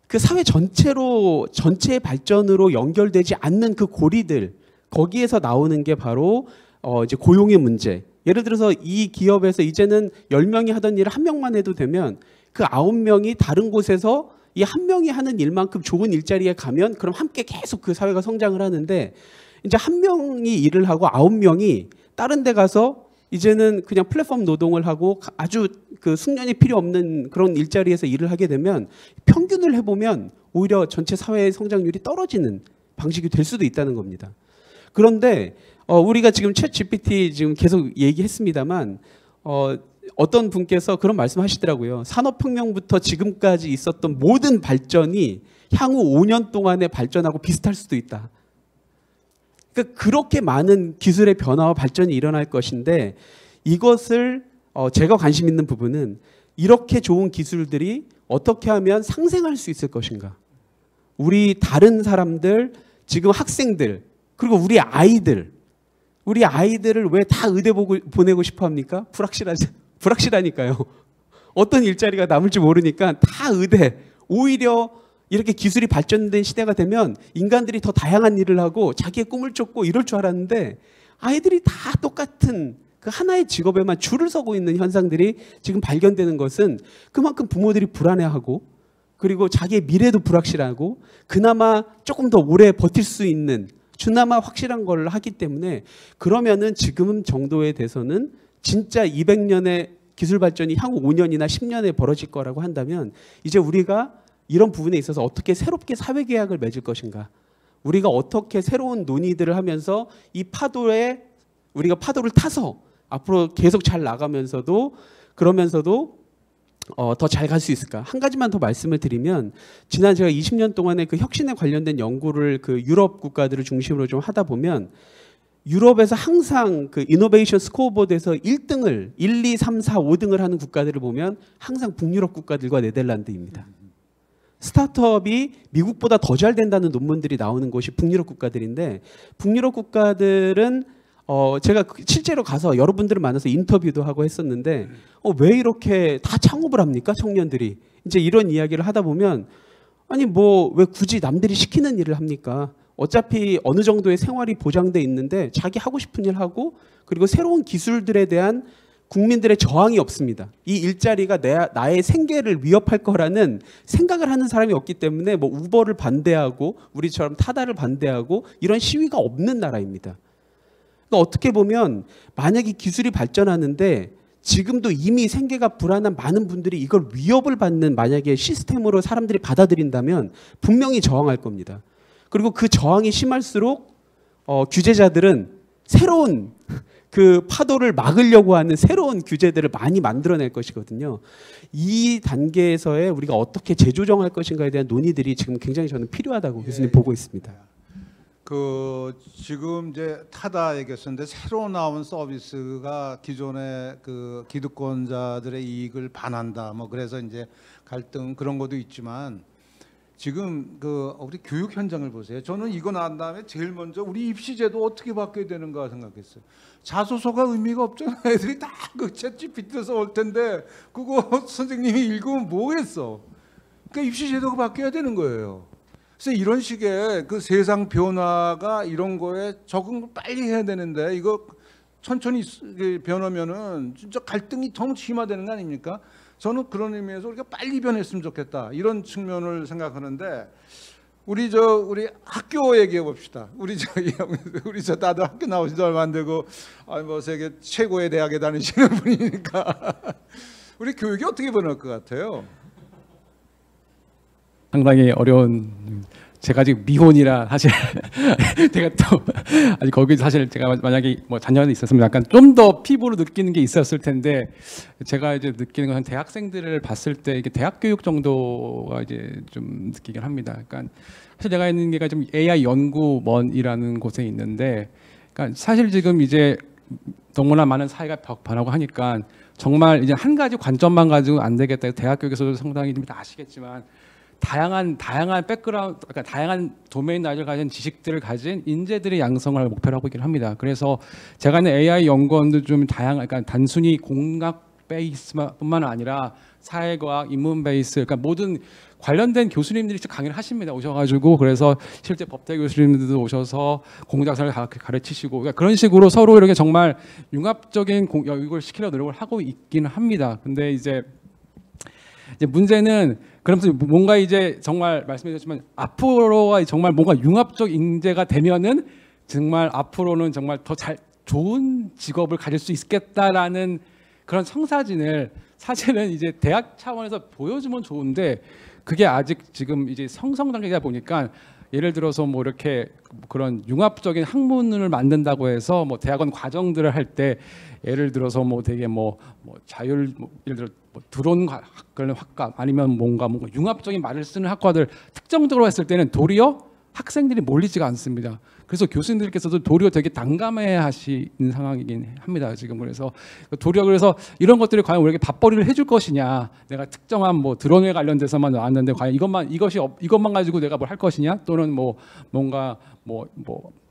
그 사회 전체의 발전으로 연결되지 않는 그 고리들 거기에서 나오는 게 바로 이제 고용의 문제. 예를 들어서 이 기업에서 이제는 10명이 하던 일을 1명만 해도 되면 그 9명이 다른 곳에서 이 1명이 하는 일만큼 좋은 일자리에 가면 그럼 함께 계속 그 사회가 성장을 하는데 이제 1명이 일을 하고 9명이 다른 데 가서 이제는 그냥 플랫폼 노동을 하고 아주 그 숙련이 필요 없는 그런 일자리에서 일을 하게 되면 평균을 해보면 오히려 전체 사회의 성장률이 떨어지는 방식이 될 수도 있다는 겁니다. 그런데 우리가 지금 챗 GPT 지금 계속 얘기했습니다만 어떤 분께서 그런 말씀하시더라고요. 산업혁명부터 지금까지 있었던 모든 발전이 향후 5년 동안의 발전하고 비슷할 수도 있다. 그러니까 그렇게 많은 기술의 변화와 발전이 일어날 것인데 이것을 제가 관심 있는 부분은 이렇게 좋은 기술들이 어떻게 하면 상생할 수 있을 것인가. 우리 다른 사람들, 지금 학생들 그리고 우리 아이들을 왜 다 의대 보내고 싶어 합니까? 불확실하니까요. 어떤 일자리가 남을지 모르니까 다 의대. 오히려 이렇게 기술이 발전된 시대가 되면 인간들이 더 다양한 일을 하고 자기의 꿈을 쫓고 이럴 줄 알았는데 아이들이 다 똑같은 그 하나의 직업에만 줄을 서고 있는 현상들이 지금 발견되는 것은 그만큼 부모들이 불안해하고 그리고 자기의 미래도 불확실하고 그나마 조금 더 오래 버틸 수 있는 그나마 확실한 걸 하기 때문에 그러면은 지금 정도에 대해서는 진짜 200년의 기술 발전이 향후 5년이나 10년에 벌어질 거라고 한다면 이제 우리가 이런 부분에 있어서 어떻게 새롭게 사회계약을 맺을 것인가 우리가 어떻게 새로운 논의들을 하면서 이 파도에 우리가 파도를 타서 앞으로 계속 잘 나가면서도 그러면서도 더 잘 갈 수 있을까? 한 가지만 더 말씀을 드리면 지난 제가 20년 동안에 그 혁신에 관련된 연구를 그 유럽 국가들을 중심으로 좀 하다 보면 유럽에서 항상 그 이노베이션 스코어보드에서 1등을 1, 2, 3, 4, 5등을 하는 국가들을 보면 항상 북유럽 국가들과 네덜란드입니다. 스타트업이 미국보다 더 잘 된다는 논문들이 나오는 곳이 북유럽 국가들인데 북유럽 국가들은 제가 실제로 가서 여러분들을 만나서 인터뷰도 하고 했었는데 왜 이렇게 다 창업을 합니까? 청년들이. 이제 이런 이야기를 하다 보면 아니 뭐 왜 굳이 남들이 시키는 일을 합니까? 어차피 어느 정도의 생활이 보장돼 있는데 자기 하고 싶은 일 하고 그리고 새로운 기술들에 대한 국민들의 저항이 없습니다. 이 일자리가 나의 생계를 위협할 거라는 생각을 하는 사람이 없기 때문에 뭐 우버를 반대하고 우리처럼 타다를 반대하고 이런 시위가 없는 나라입니다. 그러니까 어떻게 보면 만약에 기술이 발전하는데 지금도 이미 생계가 불안한 많은 분들이 이걸 위협을 받는 만약에 시스템으로 사람들이 받아들인다면 분명히 저항할 겁니다. 그리고 그 저항이 심할수록 규제자들은 새로운 그 파도를 막으려고 하는 새로운 규제들을 많이 만들어낼 것이거든요. 이 단계에서의 우리가 어떻게 재조정할 것인가에 대한 논의들이 지금 굉장히 저는 필요하다고 교수님 보고 있습니다. 그 지금 이제 타다 얘기했었는데 새로 나온 서비스가 기존의 그 기득권자들의 이익을 반한다. 뭐 그래서 이제 갈등 그런 것도 있지만 지금 그 우리 교육 현장을 보세요. 저는 이거 나온 다음에 제일 먼저 우리 입시제도 어떻게 바뀌어야 되는가 생각했어요. 자소서가 의미가 없잖아. 애들이 다 그 챗GPT에서 올 텐데 그거 선생님이 읽으면 뭐겠어. 그러니까 입시제도가 바뀌어야 되는 거예요. 그래서 이런 식의 그 세상 변화가 이런 거에 적응을 빨리 해야 되는데 이거 천천히 변하면은 진짜 갈등이 더 심화되는 거 아닙니까? 저는 그런 의미에서 우리가 빨리 변했으면 좋겠다 이런 측면을 생각하는데 우리 학교 얘기해 봅시다. 우리 다들 학교 나오신 지 얼마 안 되고 뭐 세계 최고의 대학에 다니시는 분이니까 우리 교육이 어떻게 변할 것 같아요? 상당히 어려운. 제가 지금 미혼이라 사실 제가 또 아직 거기 사실 제가 만약에 뭐 자녀가 있었으면 약간 좀 더 피부로 느끼는 게 있었을 텐데 제가 이제 느끼는 건 대학생들을 봤을 때 이게 대학 교육 정도가 이제 좀 느끼긴 합니다. 그러니까 사실 제가 있는 게가 좀 AI 연구원이라는 곳에 있는데, 그러니까 사실 지금 이제 너무나 많은 사회가 변하고 하니까 정말 이제 한 가지 관점만 가지고 안 되겠다. 대학 교육에서도 상당히 좀 아시겠지만. 다양한 백그라운드, 그러니까 다양한 도메인 나이를 가진 지식들을 가진 인재들의 양성을 목표로 하고 있긴 합니다. 그래서 제가 있는 AI 연구원도 좀 다양한, 그러니까 단순히 공학 베이스뿐만 아니라 사회과학, 인문 베이스, 그러니까 모든 관련된 교수님들이 강의를 하십니다. 오셔가지고 그래서 실제 법대 교수님들도 오셔서 공작사를 가르치시고, 그러니까 그런 식으로 서로 이렇게 정말 융합적인 교육을 시키려고 노력을 하고 있긴 합니다. 근데 이제 문제는 그러면서 뭔가 이제 정말 말씀해주셨지만 앞으로가 정말 뭔가 융합적 인재가 되면은 정말 앞으로는 정말 더 좋은 직업을 가질 수 있겠다라는 그런 청사진을 사실은 이제 대학 차원에서 보여주면 좋은데 그게 아직 지금 이제 성성 단계이다 보니까 예를 들어서 뭐 이렇게 그런 융합적인 학문을 만든다고 해서 뭐 대학원 과정들을 할 때 예를 들어서 뭐 되게 뭐 자율 예를 들어 뭐 드론 학과 아니면 뭔가 융합적인 말을 쓰는 학과들 특정적으로 했을 때는 도리어 학생들이 몰리지가 않습니다. 그래서 교수님들께서도 도리어 되게 난감해 하시는 상황이긴 합니다. 지금 그래서 도리어 그래서 이런 것들이 과연 우리에게 밥벌이를 해줄 것이냐, 내가 특정한 뭐 드론에 관련돼서만 나왔는데 과연 이것만 가지고 내가 뭘 할 것이냐, 또는 뭐 뭔가 뭐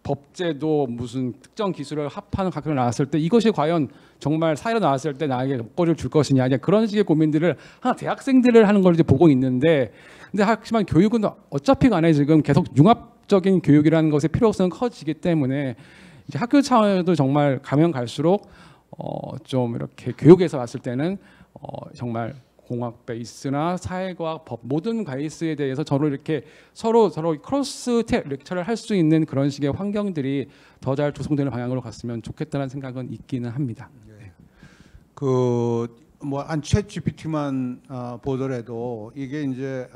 법제도 무슨 특정 기술을 합하는 학교를 나왔을 때 이것이 과연 정말 사회로 나왔을 때 나에게 먹거리를 줄 것이냐, 그런 식의 고민들을 대학생들을 하는 걸 이제 보고 있는데, 근데 하지만 교육은 어차피 간에 지금 계속 융합적인 교육이라는 것의 필요성은 커지기 때문에 이제 학교 차원에도 정말 가면 갈수록 좀 이렇게 교육에서 봤을 때는 정말 공학 베이스나 사회과학, 법 모든 베이스에 대해서 이렇게 서로 크로스 렉처를 할 수 있는 그런 식의 환경들이 더 잘 조성되는 방향으로 갔으면 좋겠다는 생각은 있기는 합니다. 한 챗GPT만 보더라도 이게 이제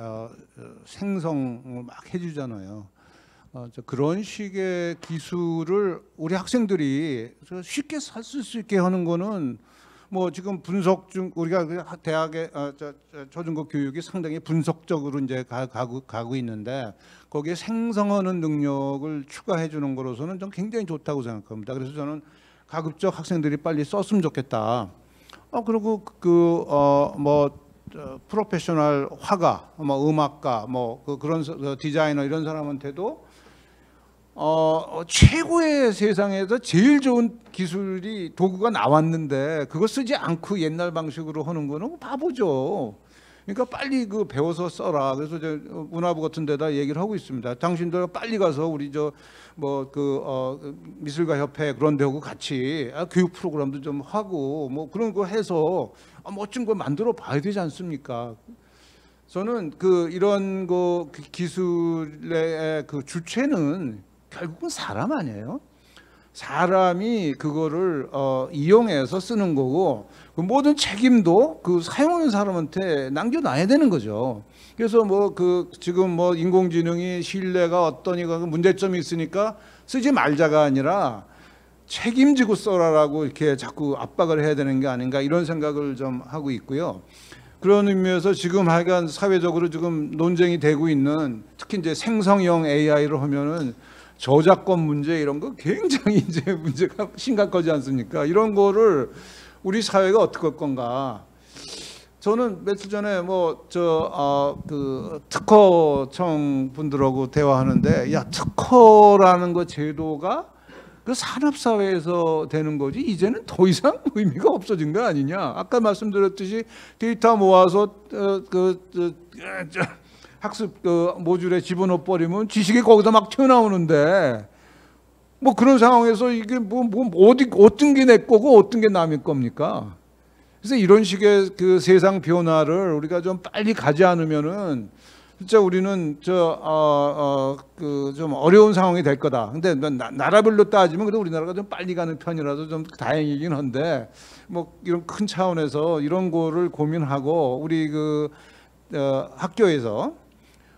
생성을 막 해주잖아요. 그런 식의 기술을 우리 학생들이 쉽게 쓸 수 있게 하는 거는 뭐 지금 분석 중 우리가 대학의 초중고 교육이 상당히 분석적으로 이제 가고 있는데 거기에 생성하는 능력을 추가해 주는 거로서는 좀 굉장히 좋다고 생각합니다. 그래서 저는 가급적 학생들이 빨리 썼으면 좋겠다. 그리고 프로페셔널 화가, 음악가, 그런 디자이너 이런 사람한테도 최고의 세상에서 제일 좋은 기술이 도구가 나왔는데 그거 쓰지 않고 옛날 방식으로 하는 거는 바보죠. 그러니까 빨리 배워서 써라. 그래서 문화부 같은 데다 얘기를 하고 있습니다. 당신들 빨리 가서 우리 미술가 협회 그런 데하고 같이 교육 프로그램도 좀 하고 뭐 그런 거 해서 멋진 거 만들어 봐야 되지 않습니까? 저는 이런 기술의 주체는 결국은 사람 아니에요? 사람이 그거를 이용해서 쓰는 거고 그 모든 책임도 사용하는 사람한테 남겨놔야 되는 거죠. 그래서 지금 인공지능이 신뢰가 어떠니까 문제점이 있으니까 쓰지 말자가 아니라 책임지고 써라라고 이렇게 자꾸 압박을 해야 되는 게 아닌가 이런 생각을 좀 하고 있고요. 그런 의미에서 지금 하여간 사회적으로 지금 논쟁이 되고 있는 특히 이제 생성형 AI를 하면은 저작권 문제 이런 거 굉장히 이제 문제가 심각하지 않습니까? 이런 거를 우리 사회가 어떻게 할 건가? 저는 며칠 전에 특허청 분들하고 대화하는데 특허라는 거 제도가 산업 사회에서 되는 거지 이제는 더 이상 의미가 없어진 거 아니냐? 아까 말씀드렸듯이 데이터 모아서 학습 모듈에 집어넣어 버리면 지식이 거기서 막 튀어나오는데 그런 상황에서 이게 어떤 게 내 거고 어떤 게 남의 겁니까? 그래서 이런 식의 세상 변화를 우리가 좀 빨리 가지 않으면은 진짜 우리는 그 좀 어려운 상황이 될 거다. 근데 나라별로 따지면 그래도 우리나라가 좀 빨리 가는 편이라서 좀 다행이긴 한데 뭐 이런 큰 차원에서 이런 거를 고민하고 우리 학교에서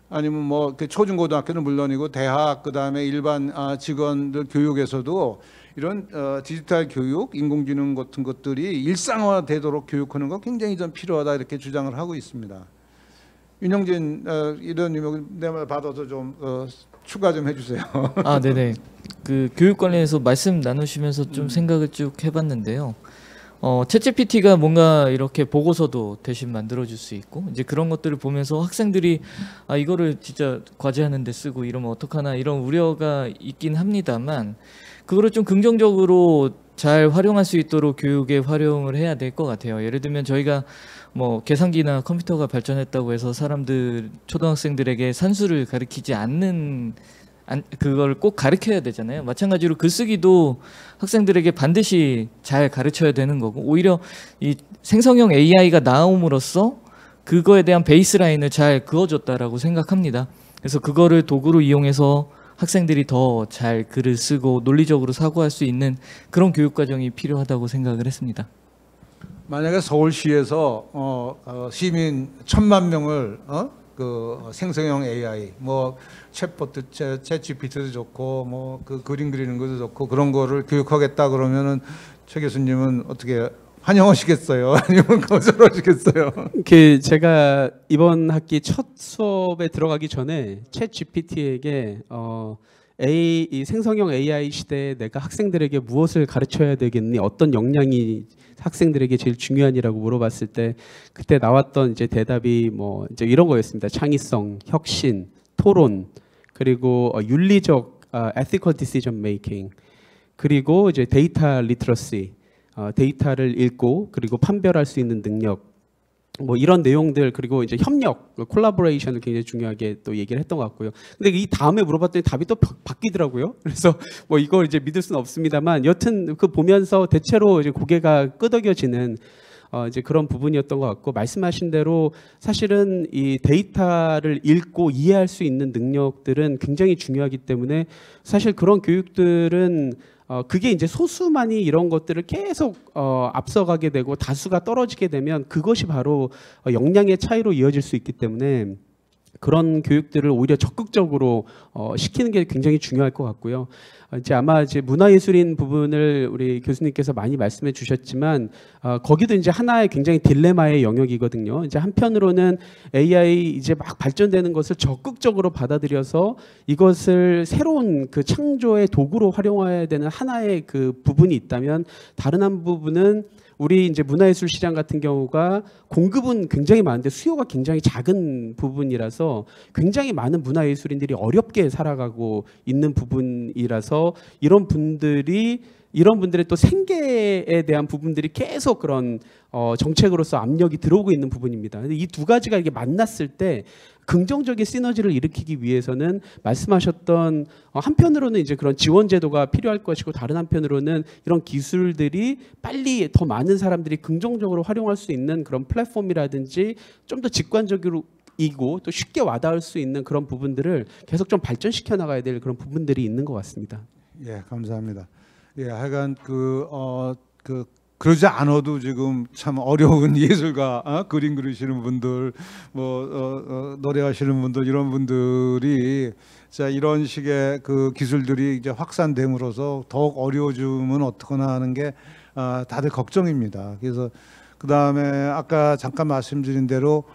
아니면 뭐 초중고등학교는 물론이고 대학 그다음에 일반 직원들 교육에서도 이런 디지털 교육, 인공지능 같은 것들이 일상화되도록 교육하는 거 굉장히 좀 필요하다 이렇게 주장을 하고 있습니다. 윤영진 이런 내 말 받아서 좀 추가 좀 해주세요. 아, 네네. 그 교육 관련해서 말씀 나누시면서 좀 생각을 쭉 해봤는데요. 챗GPT가 뭔가 이렇게 보고서도 대신 만들어줄 수 있고 이제 그런 것들을 보면서 학생들이 이거를 진짜 과제하는데 쓰고 이러면 어떡하나 이런 우려가 있긴 합니다만 그거를 좀 긍정적으로 잘 활용할 수 있도록 교육에 활용을 해야 될 것 같아요. 예를 들면 저희가 뭐 계산기나 컴퓨터가 발전했다고 해서 초등학생들에게 산수를 가르치지 않는 그걸 꼭 가르쳐야 되잖아요. 마찬가지로 글쓰기도 학생들에게 반드시 잘 가르쳐야 되는 거고 오히려 이 생성형 AI가 나옴으로써 그거에 대한 베이스라인을 잘 그어줬다라고 생각합니다. 그래서 그거를 도구로 이용해서 학생들이 더 잘 글을 쓰고 논리적으로 사고할 수 있는 그런 교육 과정이 필요하다고 생각을 했습니다. 만약에 서울시에서 시민 1,000만 명을 그 생성형 AI 뭐 챗 GPT도 좋고 뭐 그 그림 그리는 것도 좋고 그런 거를 교육하겠다 그러면은 최 교수님은 어떻게 환영하시겠어요? 아니면 거절하시겠어요? 제가 이번 학기 첫 수업에 들어가기 전에 챗 GPT에게 이 생성형 AI 시대에 내가 학생들에게 무엇을 가르쳐야 되겠니? 어떤 역량이 학생들에게 제일 중요하니라고 물어봤을 때 그때 나왔던 이제 대답이 뭐 이제 이런 거였습니다. 창의성, 혁신, 토론, 그리고 윤리적 ethical decision making, 그리고 이제 데이터 리터러시, 데이터를 읽고 그리고 판별할 수 있는 능력, 뭐 이런 내용들, 그리고 이제 협력, 콜라보레이션을 굉장히 중요하게 또 얘기를 했던 것 같고요. 근데 이 다음에 물어봤더니 답이 또 바뀌더라고요. 그래서 뭐 이걸 이제 믿을 수는 없습니다만 여튼 그 보면서 대체로 이제 고개가 끄덕여지는 이제 그런 부분이었던 것 같고, 말씀하신 대로 사실은 이 데이터를 읽고 이해할 수 있는 능력들은 굉장히 중요하기 때문에 사실 그런 교육들은 그게 이제 소수만이 이런 것들을 계속 앞서가게 되고 다수가 떨어지게 되면 그것이 바로 역량의 차이로 이어질 수 있기 때문에 그런 교육들을 오히려 적극적으로 시키는 게 굉장히 중요할 것 같고요. 이제 아마 이제 문화예술인 부분을 우리 교수님께서 많이 말씀해 주셨지만 거기도 이제 하나의 굉장히 딜레마의 영역이거든요. 이제 한편으로는 AI 이제 막 발전되는 것을 적극적으로 받아들여서 이것을 새로운 그 창조의 도구로 활용해야 되는 하나의 그 부분이 있다면, 다른 한 부분은 우리 이제 문화예술 시장 같은 경우가 공급은 굉장히 많은데 수요가 굉장히 작은 부분이라서 굉장히 많은 문화예술인들이 어렵게 살아가고 있는 부분이라서 이런 분들의 또 생계에 대한 부분들이 계속 그런 정책으로서 압력이 들어오고 있는 부분입니다. 근데 이 두 가지가 이게 만났을 때 긍정적인 시너지를 일으키기 위해서는 말씀하셨던 한편으로는 이제 그런 지원 제도가 필요할 것이고, 다른 한편으로는 이런 기술들이 빨리 더 많은 사람들이 긍정적으로 활용할 수 있는 그런 플랫폼이라든지 좀 더 직관적으로 이고 또 쉽게 와닿을 수 있는 그런 부분들을 계속 좀 발전시켜 나가야 될 그런 부분들이 있는 것 같습니다. 예, 감사합니다. 예, 하여간 그러지 않아도 지금 참 어려운 예술가, 그림 그리시는 분들, 노래하시는 분들, 이런 분들이 자 이런 식의 그 기술들이 이제 확산됨으로써 더욱 어려워지면 어떡하나 하는 게 다들 걱정입니다. 그래서 그 다음에 아까 잠깐 말씀드린 대로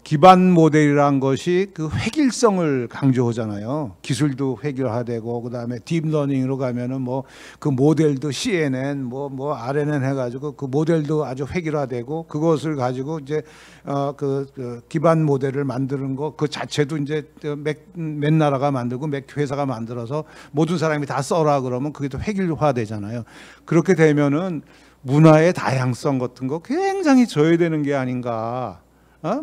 기반 모델이란 것이 그 획일성을 강조하잖아요. 기술도 획일화되고, 그 다음에 딥러닝으로 가면은 뭐 그 모델도 CNN, 뭐 RNN 해가지고 그 모델도 아주 획일화되고, 그것을 가지고 이제 그 기반 모델을 만드는 거 그 자체도 이제 몇 나라가 만들고 몇 회사가 만들어서 모든 사람이 다 써라 그러면 그게 또 획일화되잖아요. 그렇게 되면은 문화의 다양성 같은 거 굉장히 저해되는 게 아닌가.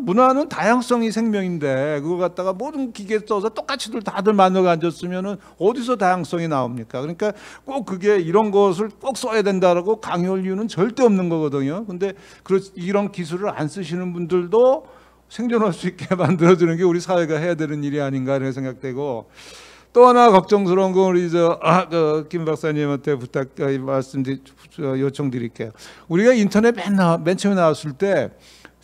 문화는 다양성이 생명인데 그걸 갖다가 모든 기계 써서 똑같이들 다들 만들어 앉았으면은 어디서 다양성이 나옵니까? 그러니까 꼭 그게 이런 것을 꼭 써야 된다라고 강요할 이유는 절대 없는 거거든요. 근데 이런 기술을 안 쓰시는 분들도 생존할 수 있게 만들어주는 게 우리 사회가 해야 되는 일이 아닌가 이런 생각되고, 또 하나 걱정스러운 건 우리 김 박사님한테 요청드릴게요. 우리가 인터넷 맨 처음에 나왔을 때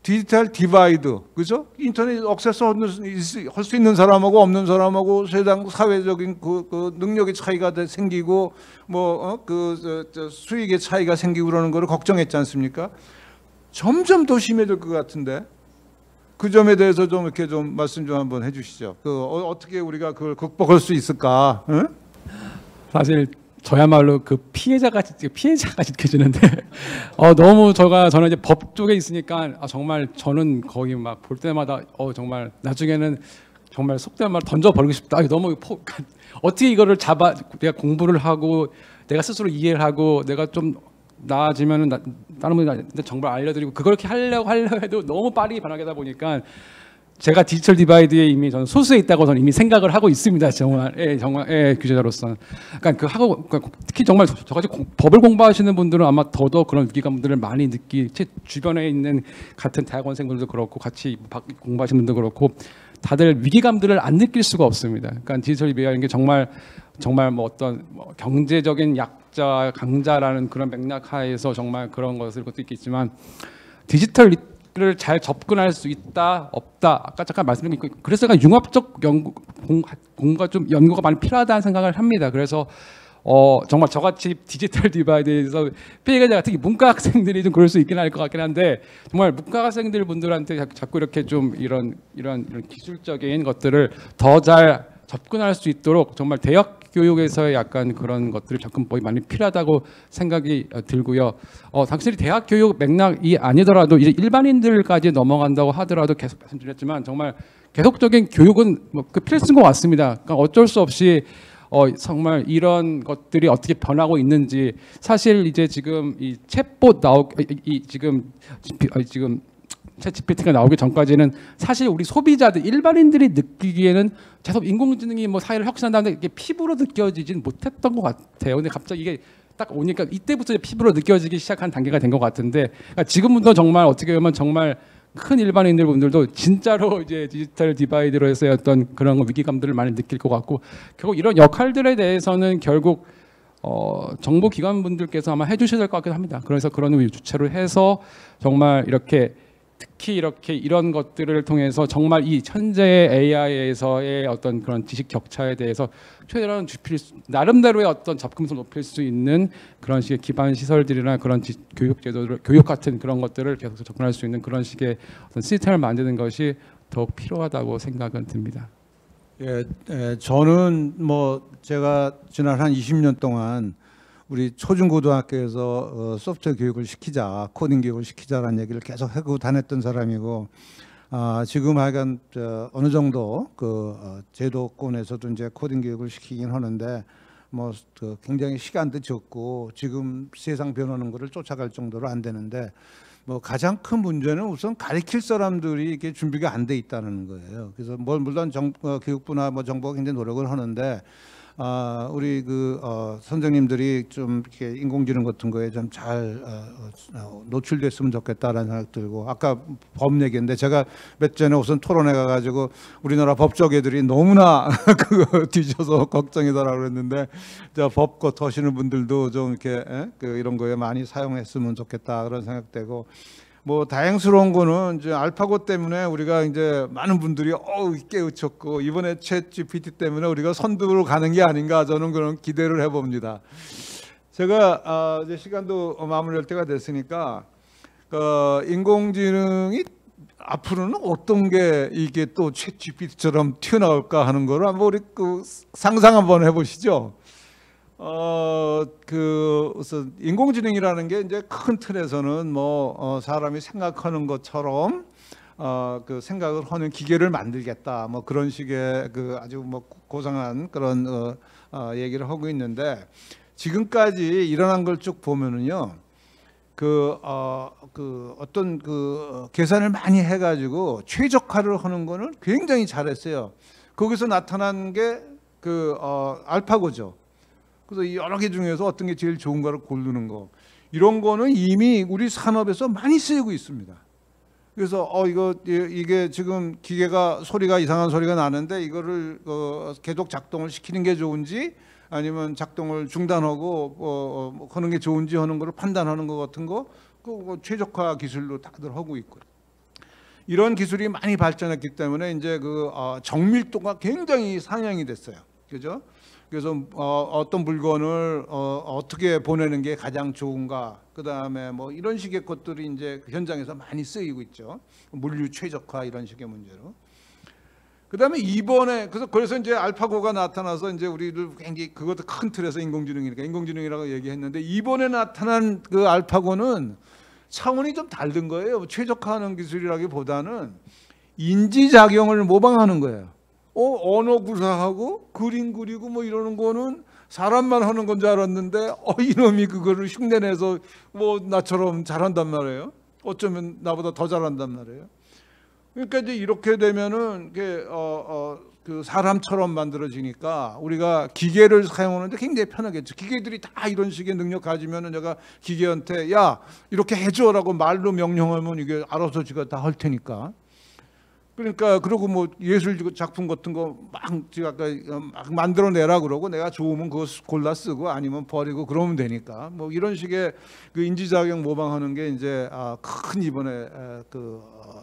디지털 디바이드, 그죠? 인터넷 액세스 할 수 있는 사람하고 없는 사람하고 세상 사회적인 그 능력의 차이가 생기고 수익의 차이가 생기고 그러는 거를 걱정했지 않습니까? 점점 더 심해질 것 같은데 그 점에 대해서 좀 이렇게 좀 말씀 좀 한번 해주시죠. 어떻게 우리가 그걸 극복할 수 있을까? 응? 사실 저야말로 그 피해자가 느껴지는데 너무 저는 이제 법 쪽에 있으니까 정말 저는 거의 막 볼 때마다 정말 나중에는 정말 속된 말 던져 버리고 싶다. 너무 어떻게 이거를 내가 공부를 하고 내가 스스로 이해를 하고 내가 좀 나아지면은 다른 분들한테 정말 알려드리고 그렇게 하려고 해도 너무 빠르게 변하다 보니까 제가 디지털 디바이드에 이미 저는 소수에 있다고 저는 이미 생각을 하고 있습니다. 정말 규제자로서는. 그러니까 특히 정말 저같이 법을 공부하시는 분들은 아마 더더욱 그런 위기감들을 많이 제 주변에 있는 같은 대학원생들도 그렇고 같이 공부하시는 분도 그렇고 다들 위기감들을 안 느낄 수가 없습니다. 그러니까 디지털 디바이드라는 게 정말 어떤 경제적인 약자 강자라는 그런 맥락 하에서 정말 그런 것도 있겠지만 디지털을 잘 접근할 수 있다 없다 아까 잠깐 말씀드린 거 그래서 융합적 공부가 좀 연구가 많이 필요하다는 생각을 합니다. 그래서 정말 저같이 디지털 디바이드에서 피해자 특히 문과 학생들이 좀 그럴 수 있긴 할 것 같긴 한데 정말 문과 학생들 분들한테 자꾸 이렇게 좀 이런 기술적인 것들을 더 잘 접근할 수 있도록 정말 대학 교육에서의 약간 그런 것들이 접근법이 많이 필요하다고 생각이 들고요. 당연히 대학 교육 맥락이 아니더라도 이제 일반인들까지 넘어간다고 하더라도 계속 말씀드렸지만 정말 계속적인 교육은 그 필수인 것 같습니다. 그러니까 어쩔 수 없이 정말 이런 것들이 어떻게 변하고 있는지 사실 이제 지금 이 챗봇 지금 챗 GPT가 나오기 전까지는 사실 우리 소비자들 일반인들이 느끼기에는 계속 인공지능이 사회를 혁신한다는데 이게 피부로 느껴지진 못했던 것 같아요. 근데 갑자기 이게 딱 오니까 이때부터 이제 피부로 느껴지기 시작한 단계가 된 것 같은데 그러니까 지금부터 정말 어떻게 보면 정말 큰 일반인들 분들도 진짜로 이제 디지털 디바이드로 해서의 어떤 그런 위기감들을 많이 느낄 것 같고 결국 이런 역할들에 대해서는 결국 정보기관 분들께서 아마 해주셔야 될 것 같기도 합니다. 그래서 그런 의미 주체로 해서 정말 특히 이런 것들을 통해서 정말 이 현재의 AI에서의 어떤 그런 지식 격차에 대해서 최대한 나름대로의 어떤 접근성을 높일 수 있는 그런 식의 기반 시설들이나 그런 교육 제도들, 교육 같은 그런 것들을 계속 접근할 수 있는 그런 식의 어떤 시스템을 만드는 것이 더욱 필요하다고 생각은 듭니다. 저는 제가 지난 한 20년 동안 우리 초중고등학교에서 소프트웨어 교육을 시키자, 코딩 교육을 시키자라는 얘기를 계속 하고 다녔던 사람이고, 지금 하여간 어느 정도 제도권에서도 이제 코딩 교육을 시키긴 하는데 굉장히 시간도 적고 지금 세상 변하는 거를 쫓아갈 정도로 안 되는데 가장 큰 문제는 우선 가르칠 사람들이 이게 준비가 안 돼 있다는 거예요. 그래서 물론 교육부나 정부가 굉장히 노력을 하는데. 우리 선생님들이 좀 이렇게 인공지능 같은 거에 좀 잘 노출됐으면 좋겠다라는 생각 들고 아까 법 얘기인데 제가 몇 전에 우선 토론회 가가지고 우리나라 법조 애들이 너무나 그거 뒤져서 걱정이다라고 그랬는데 법 하시는 분들도 좀 이렇게 이런 거에 많이 사용했으면 좋겠다 그런 생각되고. 다행스러운 거는 이제 알파고 때문에 우리가 이제 많은 분들이 깨우쳤고 이번에 챗 GPT 때문에 우리가 선두로 가는 게 아닌가 저는 그런 기대를 해봅니다. 제가 이제 시간도 마무리할 때가 됐으니까 인공지능이 앞으로는 어떤 게 이게 또 챗 GPT처럼 튀어나올까 하는 거를 한번 우리 상상 한번 해보시죠. 우선 인공지능이라는 게 이제 큰 틀에서는 사람이 생각하는 것처럼 생각을 하는 기계를 만들겠다 그런 식의 아주 고상한 그런 얘기를 하고 있는데 지금까지 일어난 걸 쭉 보면은요 어떤 계산을 많이 해가지고 최적화를 하는 거는 굉장히 잘했어요. 거기서 나타난 게 알파고죠. 그래서 여러 개 중에서 어떤 게 제일 좋은가를 고르는 거 이런 거는 이미 우리 산업에서 많이 쓰이고 있습니다. 그래서 이게 지금 기계가 소리가 이상한 소리가 나는데 이거를 계속 작동을 시키는 게 좋은지 아니면 작동을 중단하고 하는 게 좋은지 하는 거를 판단하는 것 같은 거 최적화 기술로 다들 하고 있고요. 이런 기술이 많이 발전했기 때문에 이제 정밀도가 굉장히 상향이 됐어요. 그죠? 그래서 어떤 물건을 어떻게 보내는 게 가장 좋은가, 그 다음에 뭐 이런 식의 것들이 이제 현장에서 많이 쓰이고 있죠. 물류 최적화 이런 식의 문제로. 그 다음에 이번에 그래서 이제 알파고가 나타나서 이제 우리들 굉장히 그것도 큰 틀에서 인공지능이라고 얘기했는데 이번에 나타난 그 알파고는 차원이 좀 다른 거예요. 최적화하는 기술이라기보다는 인지작용을 모방하는 거예요. 언어 구사하고 그림 그리고 뭐 이러는 거는 사람만 하는 건 줄 알았는데 이놈이 그거를 흉내내서 뭐 나처럼 잘한단 말이에요. 어쩌면 나보다 더 잘한단 말이에요. 그러니까 이제 이렇게 되면은 그 사람처럼 만들어지니까 우리가 기계를 사용하는데 굉장히 편하겠죠. 기계들이 다 이런 식의 능력 가지면은 내가 기계한테 야 이렇게 해줘라고 말로 명령하면 이게 알아서 지가 다 할 테니까. 그러니까 그리고 뭐 예술 작품 같은 거 막 만들어내라 그러고 내가 좋으면 그거 골라 쓰고 아니면 버리고 그러면 되니까 뭐 이런 식의 그 인지작용 모방하는 게 이제 큰 이번에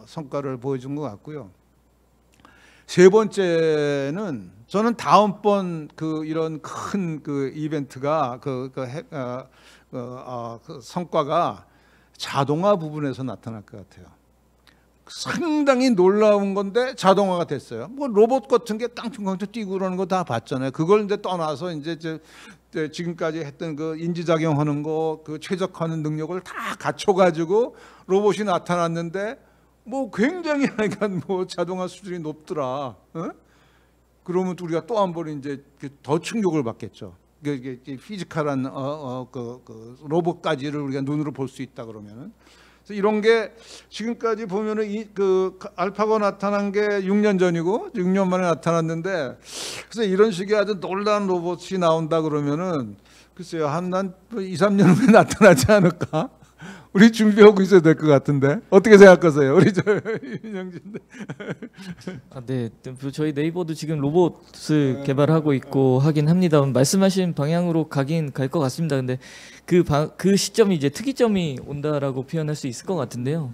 성과를 보여준 것 같고요. 세 번째는 저는 다음번 이런 큰 이벤트가 그 성과가 자동화 부분에서 나타날 것 같아요. 상당히 놀라운 건데 자동화가 됐어요. 뭐 로봇 같은 게 깡충깡충 뛰고 그러는 거 다 봤잖아요. 그걸 이제 떠나서 이제 지금까지 했던 그 인지작용하는 거, 그 최적화하는 능력을 다 갖춰가지고 로봇이 나타났는데 뭐 굉장히 뭐 자동화 수준이 높더라. 그러면 우리가 또 한 번 이제 더 충격을 받겠죠. 이게 피지컬한 로봇까지를 우리가 눈으로 볼 수 있다 그러면은. 그래서 이런 게 지금까지 보면은 알파고 나타난 게 6년 전이고 6년 만에 나타났는데 그래서 이런 식의 아주 놀라운 로봇이 나온다 그러면은 글쎄요 한 2, 3년 후에 나타나지 않을까? 우리 준비하고 있어야 될 것 같은데 어떻게 생각하세요? 우리 윤영진. 네, 저희 네이버도 지금 로봇을 개발하고 있고 하긴 합니다. 말씀하신 방향으로 가긴 갈 것 같습니다. 근데 그 시점이 이제 특이점이 온다라고 표현할 수 있을 것 같은데요.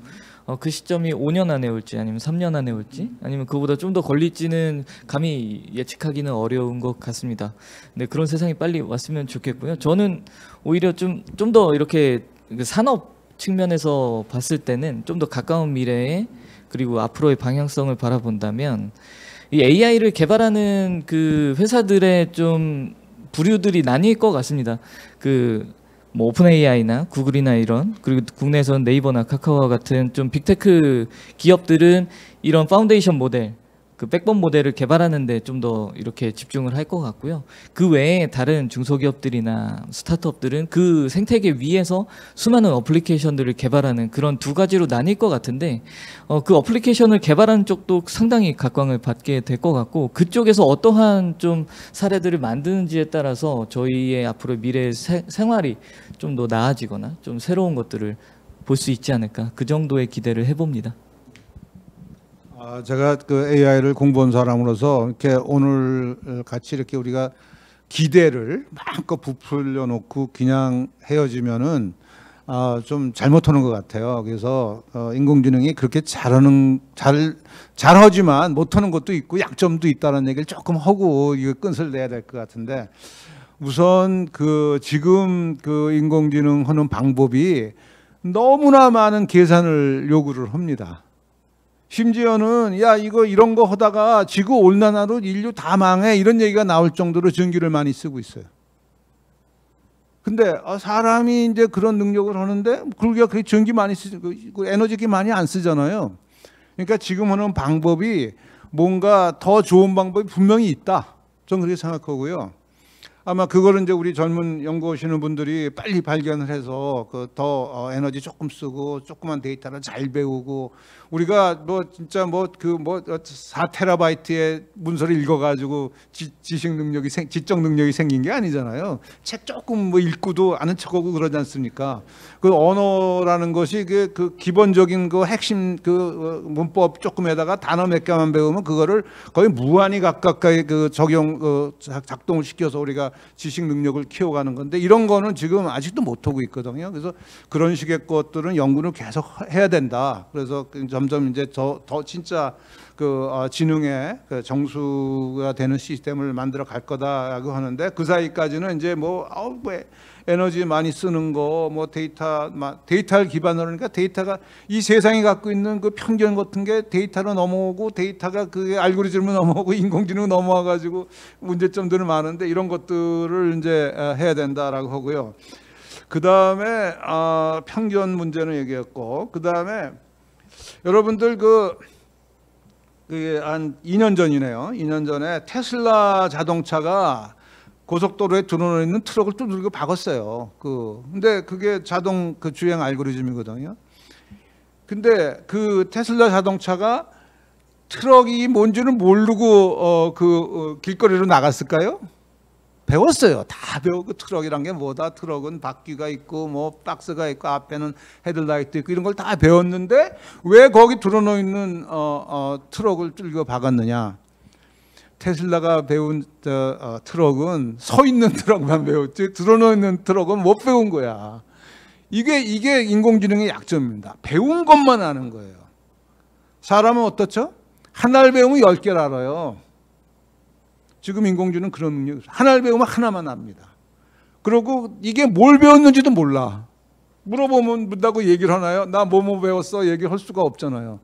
그 시점이 5년 안에 올지 아니면 3년 안에 올지 아니면 그보다 좀 더 걸릴지는 감히 예측하기는 어려운 것 같습니다. 네, 그런 세상이 빨리 왔으면 좋겠고요. 저는 오히려 좀 더 이렇게 산업 측면에서 봤을 때는 좀 더 가까운 미래에 그리고 앞으로의 방향성을 바라본다면 이 AI를 개발하는 그 회사들의 좀 부류들이 나뉠 것 같습니다. 뭐 오픈 AI나 구글이나 이런 그리고 국내에서는 네이버나 카카오와 같은 좀 빅테크 기업들은 이런 파운데이션 모델 그 백본 모델을 개발하는데 좀 더 이렇게 집중을 할 것 같고요. 그 외에 다른 중소기업들이나 스타트업들은 그 생태계 위에서 수많은 어플리케이션들을 개발하는 그런 두 가지로 나뉠 것 같은데 그 어플리케이션을 개발하는 쪽도 상당히 각광을 받게 될 것 같고 그쪽에서 어떠한 좀 사례들을 만드는지에 따라서 저희의 앞으로 미래의 생활이 좀 더 나아지거나 좀 새로운 것들을 볼 수 있지 않을까 그 정도의 기대를 해봅니다. 제가 AI를 공부한 사람으로서 이렇게 오늘 같이 이렇게 우리가 기대를 마음껏 부풀려 놓고 그냥 헤어지면은 좀 잘못하는 것 같아요. 그래서 인공지능이 그렇게 잘하지만 못하는 것도 있고 약점도 있다는 얘기를 조금 하고 이거 끈을 내야 될 것 같은데 우선 지금 인공지능 하는 방법이 너무나 많은 계산을 요구를 합니다. 심지어는 야 이런 거 하다가 지구 온난화로 인류 다 망해 이런 얘기가 나올 정도로 전기를 많이 쓰고 있어요. 근데 사람이 이제 그런 능력을 하는데 그게 전기 많이 에너지 많이 안 쓰잖아요. 그러니까 지금 하는 방법이 뭔가 더 좋은 방법이 분명히 있다. 저는 그렇게 생각하고요. 아마 그거를 이제 우리 젊은 연구하시는 분들이 빨리 발견을 해서 그 더 에너지 조금 쓰고 조그만 데이터를 잘 배우고 우리가 뭐 진짜 뭐 4테라바이트의 문서를 읽어가지고 지식 능력이 지적 능력이 생긴 게 아니잖아요. 책 조금 뭐 읽고도 아는 척하고 그러지 않습니까? 그 언어라는 것이 그 기본적인 그 핵심 그 문법 조금에다가 단어 몇 개만 배우면 그거를 거의 무한히 가까이 그 적용 작동을 시켜서 우리가 지식 능력을 키워가는 건데 이런 거는 지금 아직도 못하고 있거든요. 그래서 그런 식의 것들은 연구를 계속 해야 된다. 그래서 점점 이제 더 진짜 그 지능의 그 정수가 되는 시스템을 만들어 갈 거다라고 하는데 그 사이까지는 이제 뭐 에너지 많이 쓰는 거, 뭐 데이터를 기반으로 하니까 데이터가 이 세상이 갖고 있는 그 편견 같은 게 데이터로 넘어오고 데이터가 그게 알고리즘으로 넘어오고 인공지능으로 넘어와가지고 문제점들은 많은데 이런 것들을 이제 해야 된다라고 하고요. 그 다음에 편견 문제는 얘기했고, 그 다음에 여러분들 그게 한 2년 전이네요. 2년 전에 테슬라 자동차가 고속도로에 들어놓여 있는 트럭을 두들겨 박았어요. 근데 그게 자동 그 주행 알고리즘이거든요. 근데 그 테슬라 자동차가 트럭이 뭔지는 모르고 길거리로 나갔을까요? 배웠어요. 다 배우고 트럭이란 게 뭐다. 트럭은 바퀴가 있고 뭐 박스가 있고 앞에는 헤드라이트 있고 이런 걸 다 배웠는데 왜 거기 들어놓여 있는 트럭을 뚫고 박았느냐? 테슬라가 배운 트럭은 서 있는 트럭만 배웠지 들어놓여 있는 트럭은 못 배운 거야. 이게 인공지능의 약점입니다. 배운 것만 아는 거예요. 사람은 어떻죠? 하나를 배우면 10개를 알아요. 지금 인공지능은 그런 능력이 없어요. 하나를 배우면 하나만 압니다. 그리고 이게 뭘 배웠는지도 몰라. 물어보면 문다고 얘기를 하나요? 나 뭐뭐 배웠어? 얘기할 수가 없잖아요.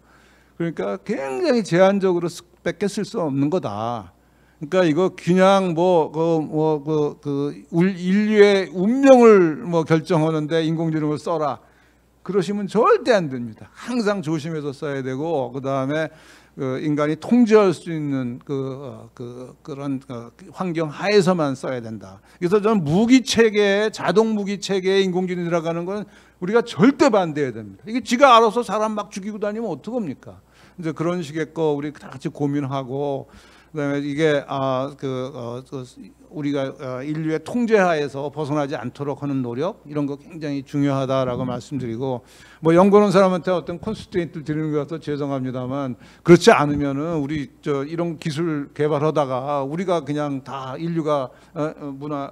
그러니까 굉장히 제한적으로 밖에 쓸 수 없는 거다. 그러니까 이거 그냥 인류의 운명을 결정하는데 인공지능을 써라. 그러시면 절대 안 됩니다. 항상 조심해서 써야 되고 그 다음에 인간이 통제할 수 있는 그런 환경 하에서만 써야 된다. 그래서 저는 무기 체계, 자동 무기 체계에 인공지능이 들어가는 건 우리가 절대 반대해야 됩니다. 이게 지가 알아서 사람 막 죽이고 다니면 어떡합니까? 이제 그런 식의 거 우리 다 같이 고민하고 그다음에 이게 우리가 인류의 통제하에서 벗어나지 않도록 하는 노력 이런 거 굉장히 중요하다라고 말씀드리고 뭐 연구하는 사람한테 어떤 컨스트레인트를 드리는 것 같아서 죄송합니다만 그렇지 않으면은 우리 이런 기술 개발하다가 우리가 그냥 다 인류가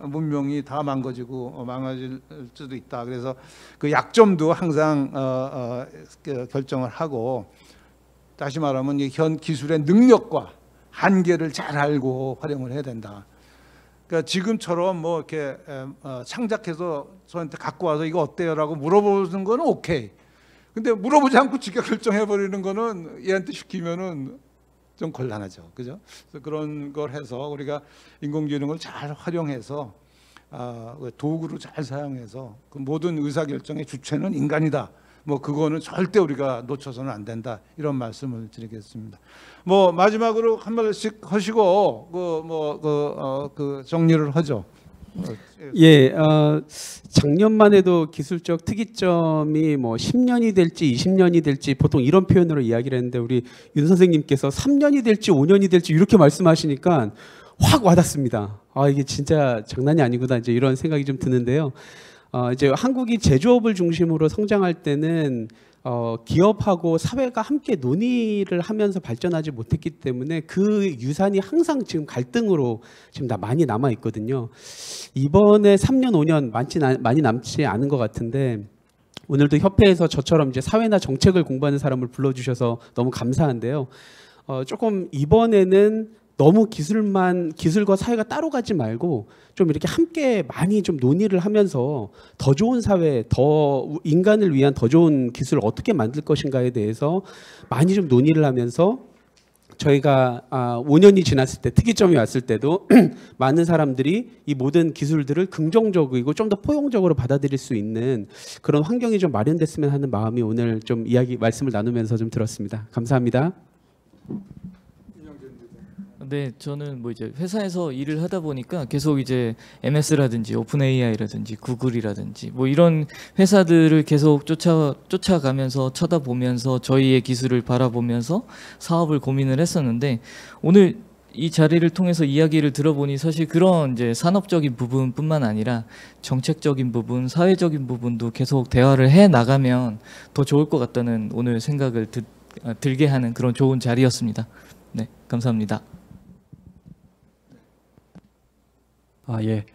문명이 다 망가지고 망가질 수도 있다. 그래서 그 약점도 항상 결정을 하고 다시 말하면 이 현 기술의 능력과 한계를 잘 알고 활용을 해야 된다. 그러니까 지금처럼 뭐 이렇게 창작해서 저한테 갖고 와서 이거 어때요라고 물어보는 거는 오케이. 근데 물어보지 않고 지가 결정해 버리는 거는 얘한테 시키면은 좀 곤란하죠, 그죠? 그래서 그런 걸 해서 우리가 인공지능을 잘 활용해서 도구로 잘 사용해서 그 모든 의사 결정의 주체는 인간이다. 뭐 그거는 절대 우리가 놓쳐서는 안 된다 이런 말씀을 드리겠습니다. 뭐 마지막으로 한 말씩 하시고 그 정리를 하죠. 예, 작년만 해도 기술적 특이점이 뭐 10년이 될지 20년이 될지 보통 이런 표현으로 이야기를 했는데 우리 윤 선생님께서 3년이 될지 5년이 될지 이렇게 말씀하시니까 확 와닿습니다. 이게 진짜 장난이 아니구나 이제 이런 생각이 좀 드는데요. 이제 한국이 제조업을 중심으로 성장할 때는 기업하고 사회가 함께 논의를 하면서 발전하지 못했기 때문에 그 유산이 항상 지금 갈등으로 지금 많이 남아 있거든요. 이번에 3년, 5년 많이 남지 않은 것 같은데 오늘도 협회에서 저처럼 이제 사회나 정책을 공부하는 사람을 불러주셔서 너무 감사한데요. 조금 이번에는 너무 기술과 사회가 따로 가지 말고 좀 이렇게 함께 많이 좀 논의를 하면서 더 좋은 사회, 더 인간을 위한 더 좋은 기술을 어떻게 만들 것인가에 대해서 많이 좀 논의를 하면서 저희가 5년이 지났을 때 특이점이 왔을 때도 많은 사람들이 이 모든 기술들을 긍정적이고 좀 더 포용적으로 받아들일 수 있는 그런 환경이 좀 마련됐으면 하는 마음이 오늘 좀 말씀을 나누면서 좀 들었습니다. 감사합니다. 네, 저는 뭐 이제 회사에서 일을 하다 보니까 계속 이제 MS라든지 오픈 AI라든지 구글이라든지 뭐 이런 회사들을 계속 쫓아가면서 쳐다보면서 저희의 기술을 바라보면서 사업을 고민을 했었는데 오늘 이 자리를 통해서 이야기를 들어보니 사실 그런 이제 산업적인 부분뿐만 아니라 정책적인 부분, 사회적인 부분도 계속 대화를 해 나가면 더 좋을 것 같다는 오늘 생각을 들게 하는 그런 좋은 자리였습니다. 네, 감사합니다. 예.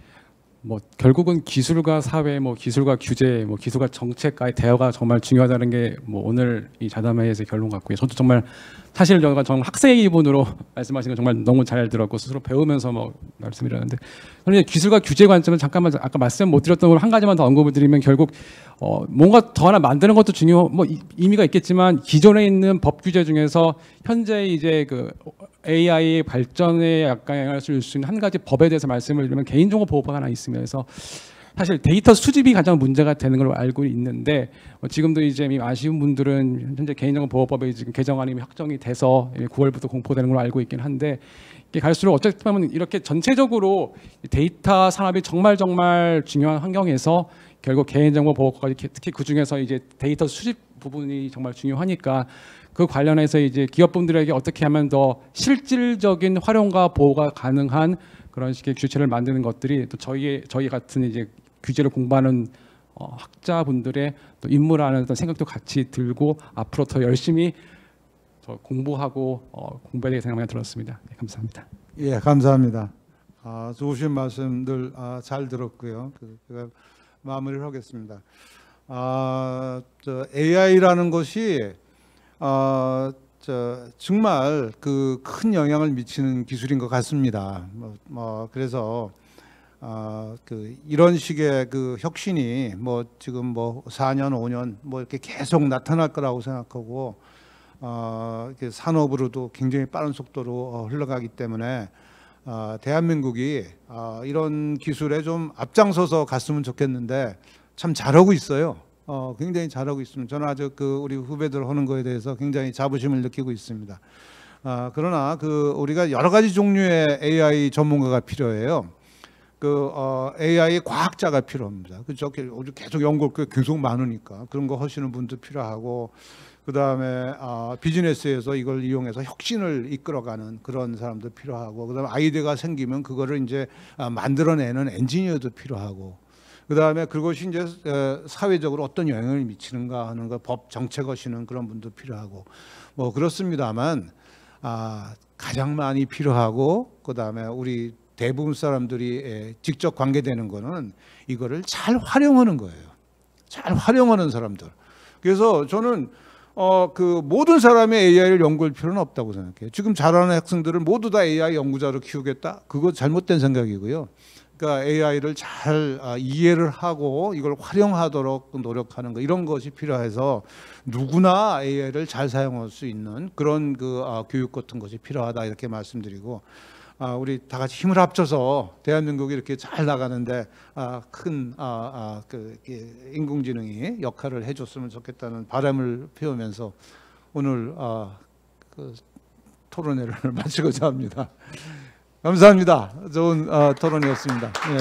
뭐 결국은 기술과 사회, 뭐 기술과 규제, 뭐 기술과 정책과의 대화가 정말 중요하다는 게 뭐 오늘 이 자담회에서의 결론 같고요. 저도 정말 사실 저가 정말 학생의 기분으로 말씀하신 거 정말 너무 잘 들었고 스스로 배우면서 뭐 말씀드렸는데, 저는 기술과 규제 관점은 잠깐만 아까 말씀 못 드렸던 걸 한 가지만 더 언급을 드리면 결국 뭔가 더 하나 만드는 것도 뭐 의미가 있겠지만 기존에 있는 법 규제 중에서 현재 이제 그 AI 발전에 약간 영향을 줄 수 있는 한 가지 법에 대해서 말씀을 드리면 개인정보 보호법 하나 있습니다. 그래서 사실 데이터 수집이 가장 문제가 되는 걸로 알고 있는데 지금도 이제 아쉬운 분들은 현재 개인정보 보호법이 지금 개정안이 확정이 돼서 9월부터 공포되는 걸로 알고 있긴 한데, 이게 갈수록 어쨌든 보면 이렇게 전체적으로 데이터 산업이 정말 중요한 환경에서 결국 개인정보 보호까지, 특히 그 중에서 이제 데이터 수집 부분이 정말 중요하니까 그 관련해서 이제 기업분들에게 어떻게 하면 더 실질적인 활용과 보호가 가능한 그런 식의 규칙을 만드는 것들이 또 저희 같은 이제 규제를 공부하는 학자분들의 또 임무라는 어떤 생각도 같이 들고 앞으로 더 열심히 더 공부하고 공부해야 되겠다는 생각이 들었습니다. 네, 감사합니다. 예, 감사합니다. 좋으신 말씀들 잘 들었고요. 제가 마무리를 하겠습니다. AI라는 것이 정말 그 큰 영향을 미치는 기술인 것 같습니다. 그래서 이런 식의 그 혁신이 지금 4년, 5년 이렇게 계속 나타날 거라고 생각하고 이렇게 산업으로도 굉장히 빠른 속도로 흘러가기 때문에 대한민국이 이런 기술에 좀 앞장서서 갔으면 좋겠는데 참 잘하고 있어요. 굉장히 잘하고 있습니다. 저는 아주 우리 후배들 하는 거에 대해서 굉장히 자부심을 느끼고 있습니다. 그러나 우리가 여러 가지 종류의 AI 전문가가 필요해요. AI 과학자가 필요합니다. 그렇죠? 계속 연구가 계속 많으니까 그런 거 하시는 분도 필요하고, 그 다음에 비즈니스에서 이걸 이용해서 혁신을 이끌어가는 그런 사람도 필요하고, 그 다음에 아이디어가 생기면 그거를 이제 만들어내는 엔지니어도 필요하고, 그 다음에 그것이 이제 사회적으로 어떤 영향을 미치는가 하는 거 법 정책하시는 그런 분도 필요하고 그렇습니다만 가장 많이 필요하고, 그 다음에 우리 대부분 사람들이 직접 관계되는 거는 이거를 잘 활용하는 거예요. 잘 활용하는 사람들. 그래서 저는 모든 사람이 AI를 연구할 필요는 없다고 생각해요. 지금 잘하는 학생들을 모두 다 AI 연구자로 키우겠다? 그거 잘못된 생각이고요. 그러니까 AI를 잘 이해를 하고 이걸 활용하도록 노력하는 거, 이런 것이 필요해서 누구나 AI를 잘 사용할 수 있는 그런 교육 같은 것이 필요하다, 이렇게 말씀드리고, 우리 다 같이 힘을 합쳐서 대한민국이 이렇게 잘 나가는데 큰 인공지능이 역할을 해줬으면 좋겠다는 바람을 피우면서 오늘 토론회를 마치고자 합니다. 감사합니다. 좋은 토론이었습니다. 네.